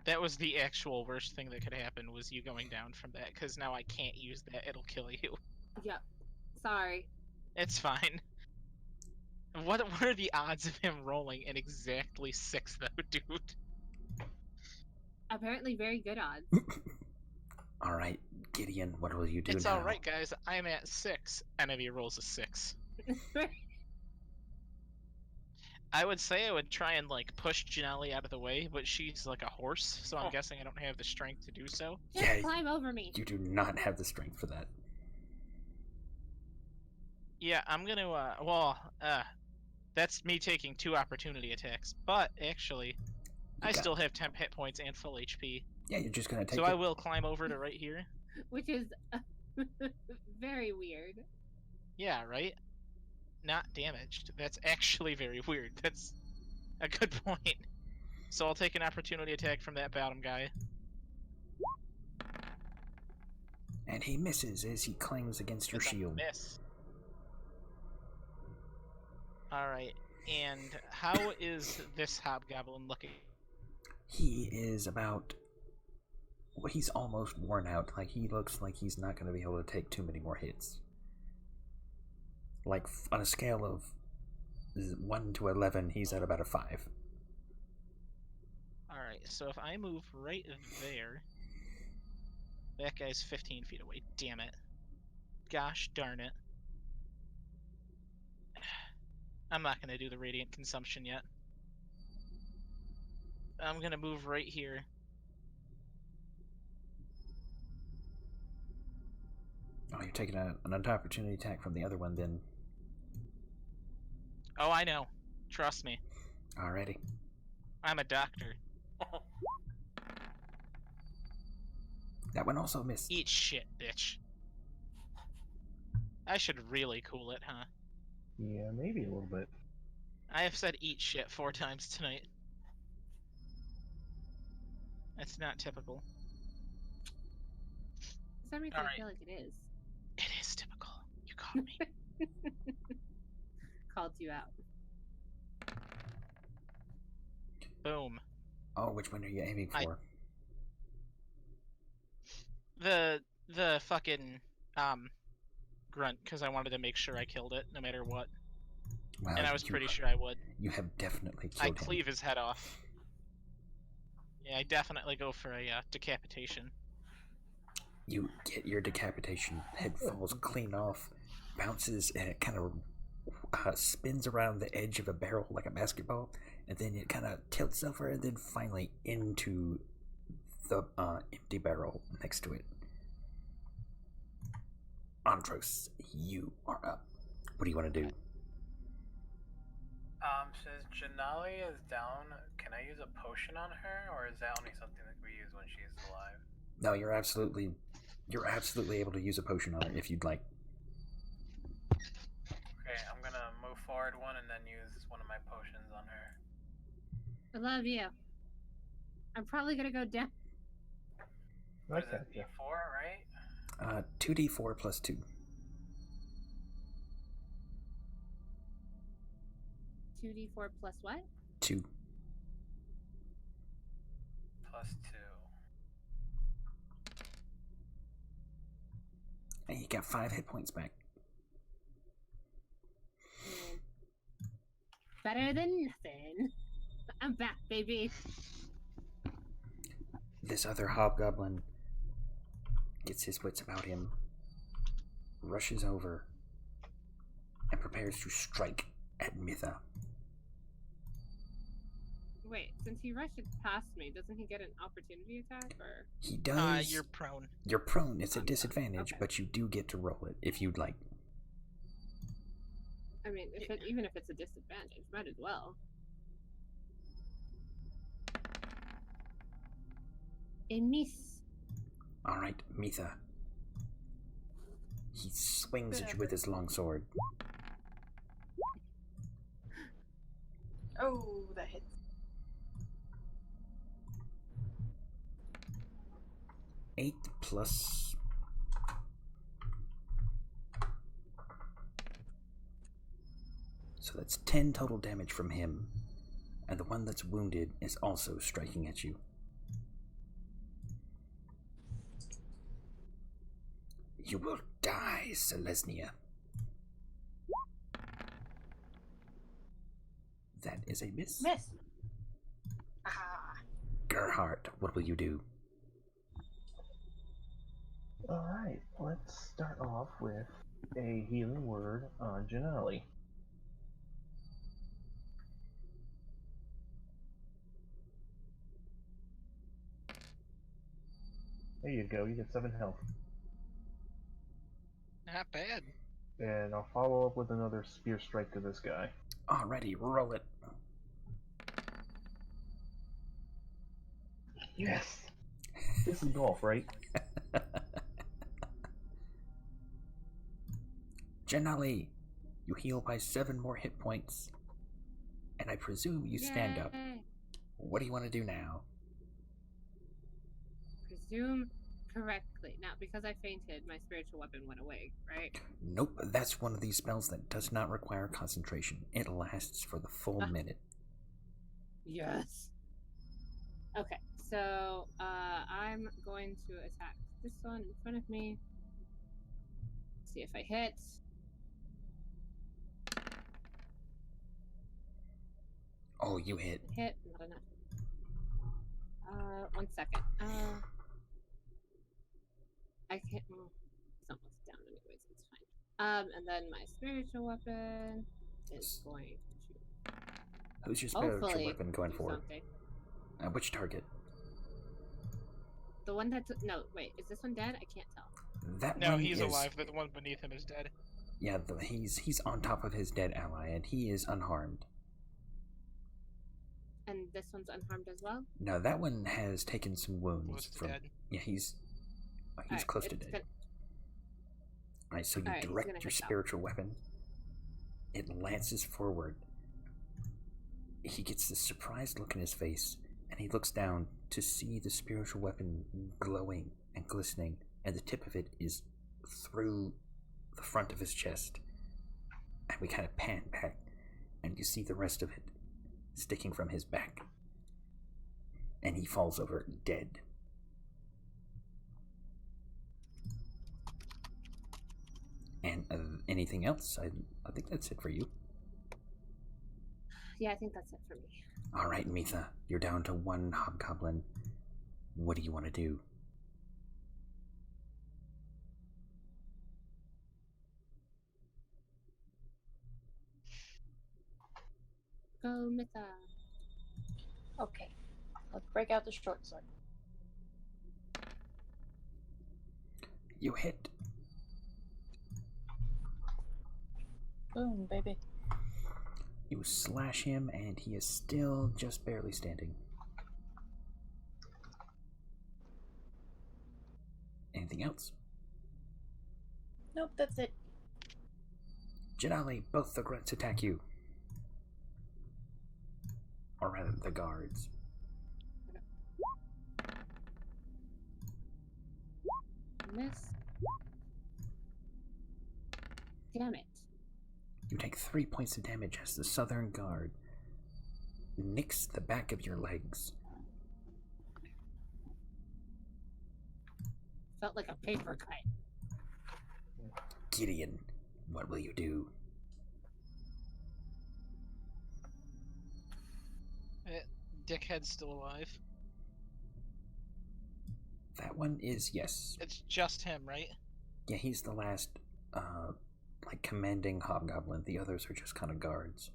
That was the actual worst thing that could happen, was you going down from that, because now I can't use that, it'll kill you. Yep. Sorry. It's fine. What are the odds of him rolling an exactly 6, though, dude? Apparently very good odds. Alright, Gideon, what will you do It's now? alright, guys, I'm at 6. Enemy rolls a 6. I would say I would try and, like, push Janelli out of the way, but she's like a horse, so I'm guessing I don't have the strength to do so. Just Yeah, climb over me. You do not have the strength for that. Yeah, I'm gonna, that's me taking 2 opportunity attacks, but actually, I got- still have 10 hit points and full HP, Yeah, you're just gonna take so it. I will climb over to right here. Which is very weird. Yeah, right? Not damaged. That's actually very weird. That's a good point. So I'll take an opportunity attack from that bottom guy. And he misses as he clings against your That's a shield. miss. Alright, and how is this hobgoblin looking? He is about. Well, he's almost worn out. Like, he looks like he's not going to be able to take too many more hits. Like, on a scale of 1 to 11, he's at about a 5. Alright, so if I move right there, that guy's 15 feet away. Damn it. Gosh darn it. I'm not going to do the radiant consumption yet. I'm going to move right here. Oh, you're taking an opportunity attack from the other one then. Oh, I know. Trust me. Alrighty. I'm a doctor. That one also missed. Eat shit, bitch. I should really cool it, huh? Yeah, maybe a little bit. I have said eat shit 4 times tonight. That's not typical. For some reason, Alright. I feel like it is. It is typical. You caught me. Called you out. Boom. Oh, which one are you aiming for? The fucking grunt, because I wanted to make sure I killed it no matter what. Well, And I was pretty sure I would. You have definitely I killed him. cleave his head off. Yeah, I definitely go for a decapitation. You get your decapitation. Head falls clean off, bounces, and it kind of spins around the edge of a barrel like a basketball, and then it kind of tilts over and then finally into the empty barrel next to it. Andros, you are up. What do you want to do? Since Janali is down, can I use a potion on her, or is that only something that we use when she's alive? No, you're absolutely able to use a potion on her if you'd like. Okay, I'm gonna move forward one and then use one of my potions on her. I love you. I'm probably gonna go down. What is it, D4, right? 2d4 plus 2. 2d4 plus what? 2. Plus 2. And you got 5 hit points back. Better than nothing. I'm back, baby. This other hobgoblin gets his wits about him, rushes over, and prepares to strike at Mitha. Wait, since he rushed past me, doesn't he get an opportunity attack, or? He does. You're prone. You're prone. It's a disadvantage, okay. but you do get to roll it if you'd like. I mean, even if it's a disadvantage, might as well. A miss. All right, Mitha. He swings at you with his longsword. Oh, that hits. Eight plus... So that's 10 total damage from him. And the one that's wounded is also striking at you. You will die, Selesnya. That is a miss. Miss. Ah. Gerhardt, what will you do? Alright, let's start off with a healing word on Janali. There you go, you get 7 health. Not bad. And I'll follow up with another spear strike to this guy. Alrighty, roll it. Yes! This is golf, right? Janali, you heal by 7 more hit points. And I presume you stand up. Yay. What do you want to do now? Presume correctly. Now, because I fainted, my spiritual weapon went away, right? Nope, that's one of these spells that does not require concentration. It lasts for the full minute. Yes. Okay, so I'm going to attack this one in front of me. See if I hit. Oh, you hit. Hit, not enough. 1 second. I can't. It's almost down, anyways. It's fine. And then my spiritual weapon is going to. Who's your spiritual Hopefully weapon going do for? something. Which target? The one that's no. Wait, is this one dead? I can't tell. That No, one he's is... alive, but the one beneath him is dead. Yeah, he's on top of his dead ally, and he is unharmed. And this one's unharmed as well? No, that one has taken some wounds Close to from. dead. Yeah, he's Alright, close to it's dead. gonna- Alright, so you Alright, he's direct gonna your hit that. spiritual weapon. It lances forward. He gets this surprised look in his face, and he looks down to see the spiritual weapon glowing and glistening, and the tip of it is through the front of his chest. And we kind of pan back, and you see the rest of it sticking from his back. And he falls over dead. And anything else? I think that's it for you. Yeah, I think that's it for me. All right, Mitha, you're down to one hobgoblin. What do you want to do? Go, Mitha. Okay. Let's break out the short sword. You hit. Boom, baby. You slash him, and he is still just barely standing. Anything else? Nope, that's it. Janali, both the grunts attack you. Or rather, the guards. Miss. Damn it. You take 3 points of damage as the southern guard nicks the back of your legs. Felt like a paper cut. Gideon, what will you do? Dickhead's still alive. That one is yes. It's just him, right? Yeah, he's the last, commanding hobgoblin. The others are just kind of guards.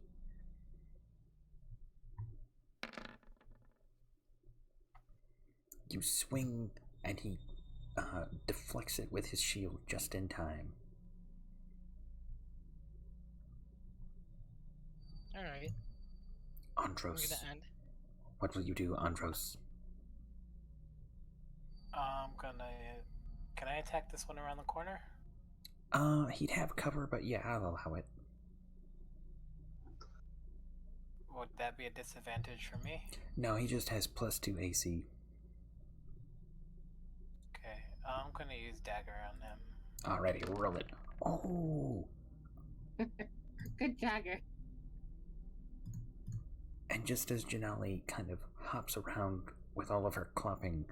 You swing, and he deflects it with his shield just in time. Alright. Andros, We're gonna end. what will you do, Andros? Can I attack this one around the corner? He'd have cover, but yeah, I'll allow it. Would that be a disadvantage for me? No, he just has +2 AC. Okay, I'm gonna use dagger on him. Alrighty, roll it. Oh! Good Jagger. And just as Janali kind of hops around with all of her clopping,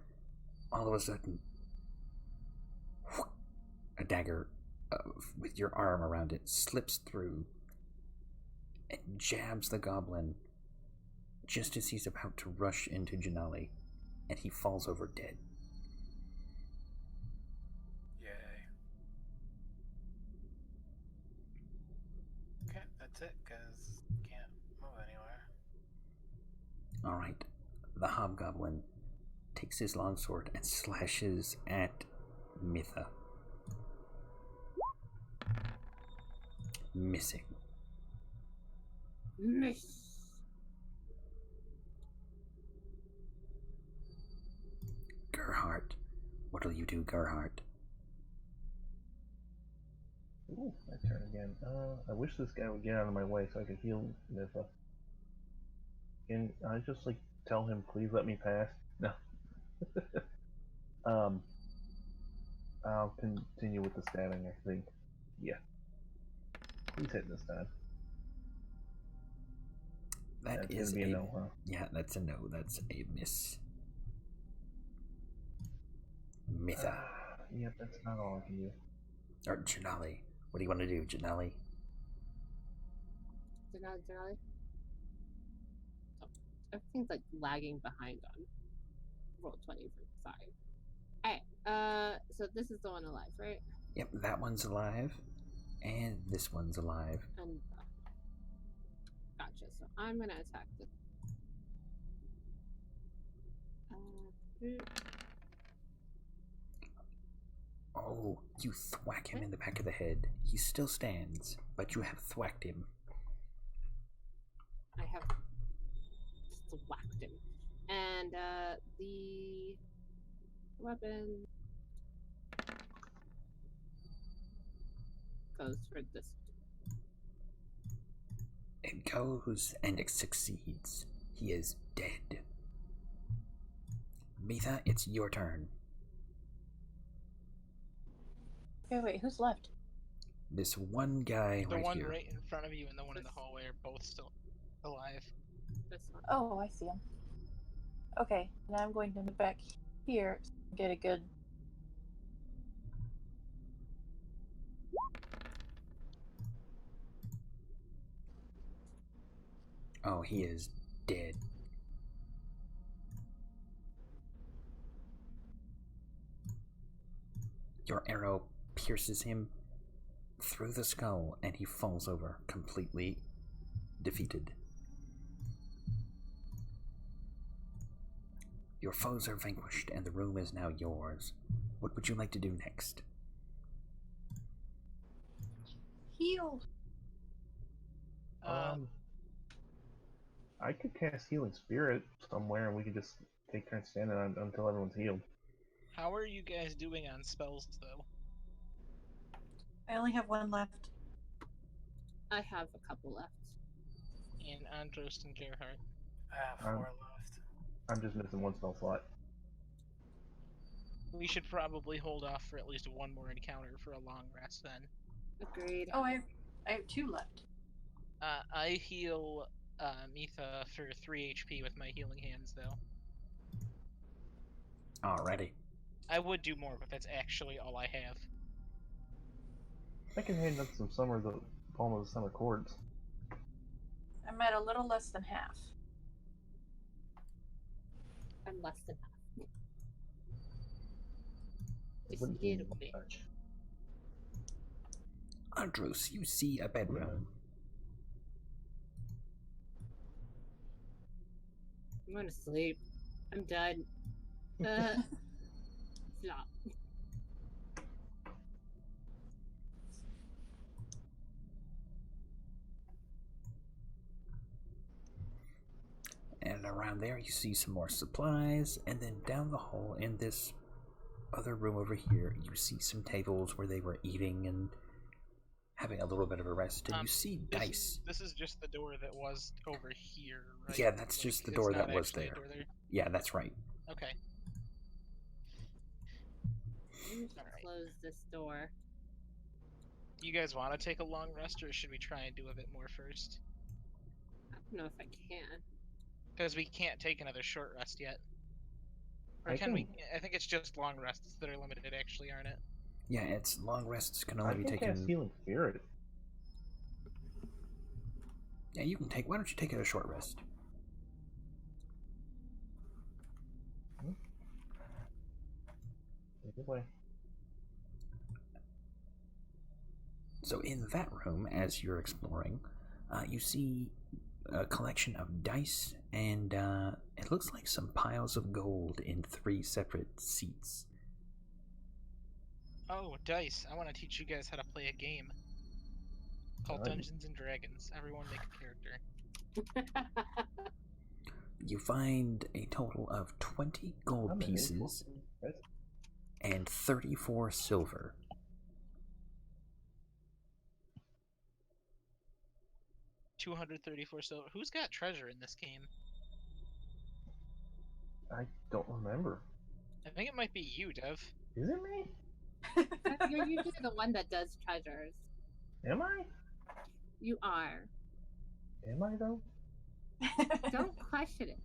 all of a sudden, a dagger with your arm around it slips through and jabs the goblin just as he's about to rush into Janali, and he falls over dead. Yay. Okay, that's it, because can't move anywhere. Alright, the hobgoblin takes his longsword and slashes at Mitha. Missing. Miss. Gerhardt, what'll you do, Gerhardt? Ooh, my turn again. I wish this guy would get out of my way so I could heal Mitha. Can I just tell him, please let me pass? No. I'll continue with the stabbing, I think. Yeah. He's hitting this time. That's gonna be a no, huh? Yeah, that's a no. That's a miss. Mitha. Yep, that's not all I can do. Or Janali. What do you want to do, Janali? Denali. Oh, everything's lagging behind on roll 20 for 5. Alright, so this is the one alive, right? Yep, that one's alive. And this one's alive. And gotcha. So I'm gonna attack this. Oh, you thwack him in the back of the head. He still stands, but you have thwacked him. I have whacked him. And the weapon goes for this. It goes and it succeeds. He is dead. Mitha, it's your turn. Okay, wait, who's left? This one guy The right one here. right in front of you and the one in the hallway are both still alive. This one. Oh, I see him. Okay, now I'm going to move back here so I can get a good. Oh, he is dead. Your arrow pierces him through the skull and he falls over, completely defeated. Your foes are vanquished and the room is now yours. What would you like to do next? Heal! I could cast Healing Spirit somewhere and we could just take turns standing until everyone's healed. How are you guys doing on spells, though? I only have one left. I have a couple left. And Andros and Gerhardt. I have 4 left. I'm just missing one spell slot. We should probably hold off for at least one more encounter for a long rest then. Agreed. Oh, I have 2 left. I heal Mitha for 3 HP with my healing hands, though. Alrighty. I would do more, but that's actually all I have. I can hand up some the Palm of the Summer Chords. I'm at a little less than half. I'm less than half. It Just wouldn't a be little bit. much. Andros, you see a bedroom. I'm going to sleep. I'm done. Flop. And around there you see some more supplies, and then down the hall in this other room over here you see some tables where they were eating and having a little bit of a rest, and you see dice. This is just the door that was over here, right? Yeah, that's just the door that was there. Door there. Yeah, that's right. Okay. I'm gonna close this door. You guys want to take a long rest, or should we try and do a bit more first? I don't know if I can. Because we can't take another short rest yet. Or I can we? can- I think it's just long rests that are limited, actually, aren't it? Yeah, it's long rests can I only be can cast taken. Healing Spirit. Yeah, you can take. Why don't you take a short rest? Take it away. So in that room, as you're exploring, you see a collection of dice, and it looks like some piles of gold in 3 separate seats. Oh, dice! I want to teach you guys how to play a game called Nice. Dungeons and Dragons. Everyone make a character. You find a total of 20 gold I'm an pieces That's and 34 silver. $234 silver. Who's got treasure in this game? I don't remember. I think it might be you, Dev. Is it me? You're usually the one that does treasures. Am I? You are. Am I though? Don't question it.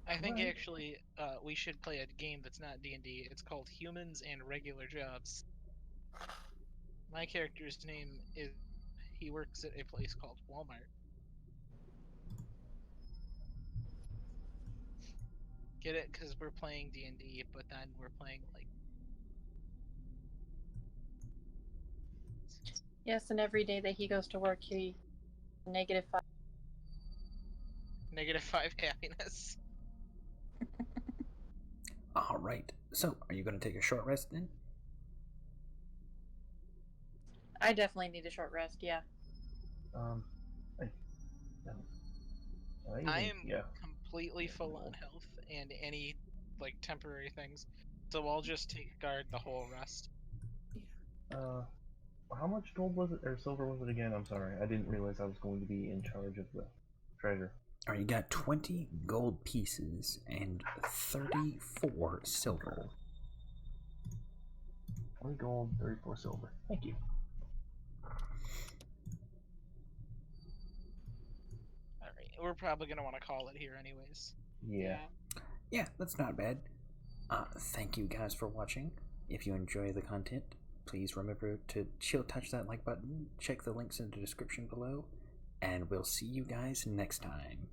I think Right. actually we should play a game that's not D&D. It's called Humans and Regular Jobs. My character's name is... He works at a place called Walmart. Get it? Because we're playing D&D, but then we're playing, like... Yes, and every day that he goes to work, he -5. -5 happiness. Alright, So, are you going to take a short rest then? I definitely need a short rest. Yeah. I am completely full on health and any like temporary things, so I'll just take guard the whole rest. How much gold was it, or silver was it again? I'm sorry, I didn't realize I was going to be in charge of the treasure. Alright, you got 20 gold pieces and 34 silver. 20 gold, 34 silver. Thank you. Alright, we're probably going to want to call it here anyways. Yeah. Yeah, that's not bad. Thank you guys for watching. If you enjoy the content, please remember to touch that like button, check the links in the description below, and we'll see you guys next time.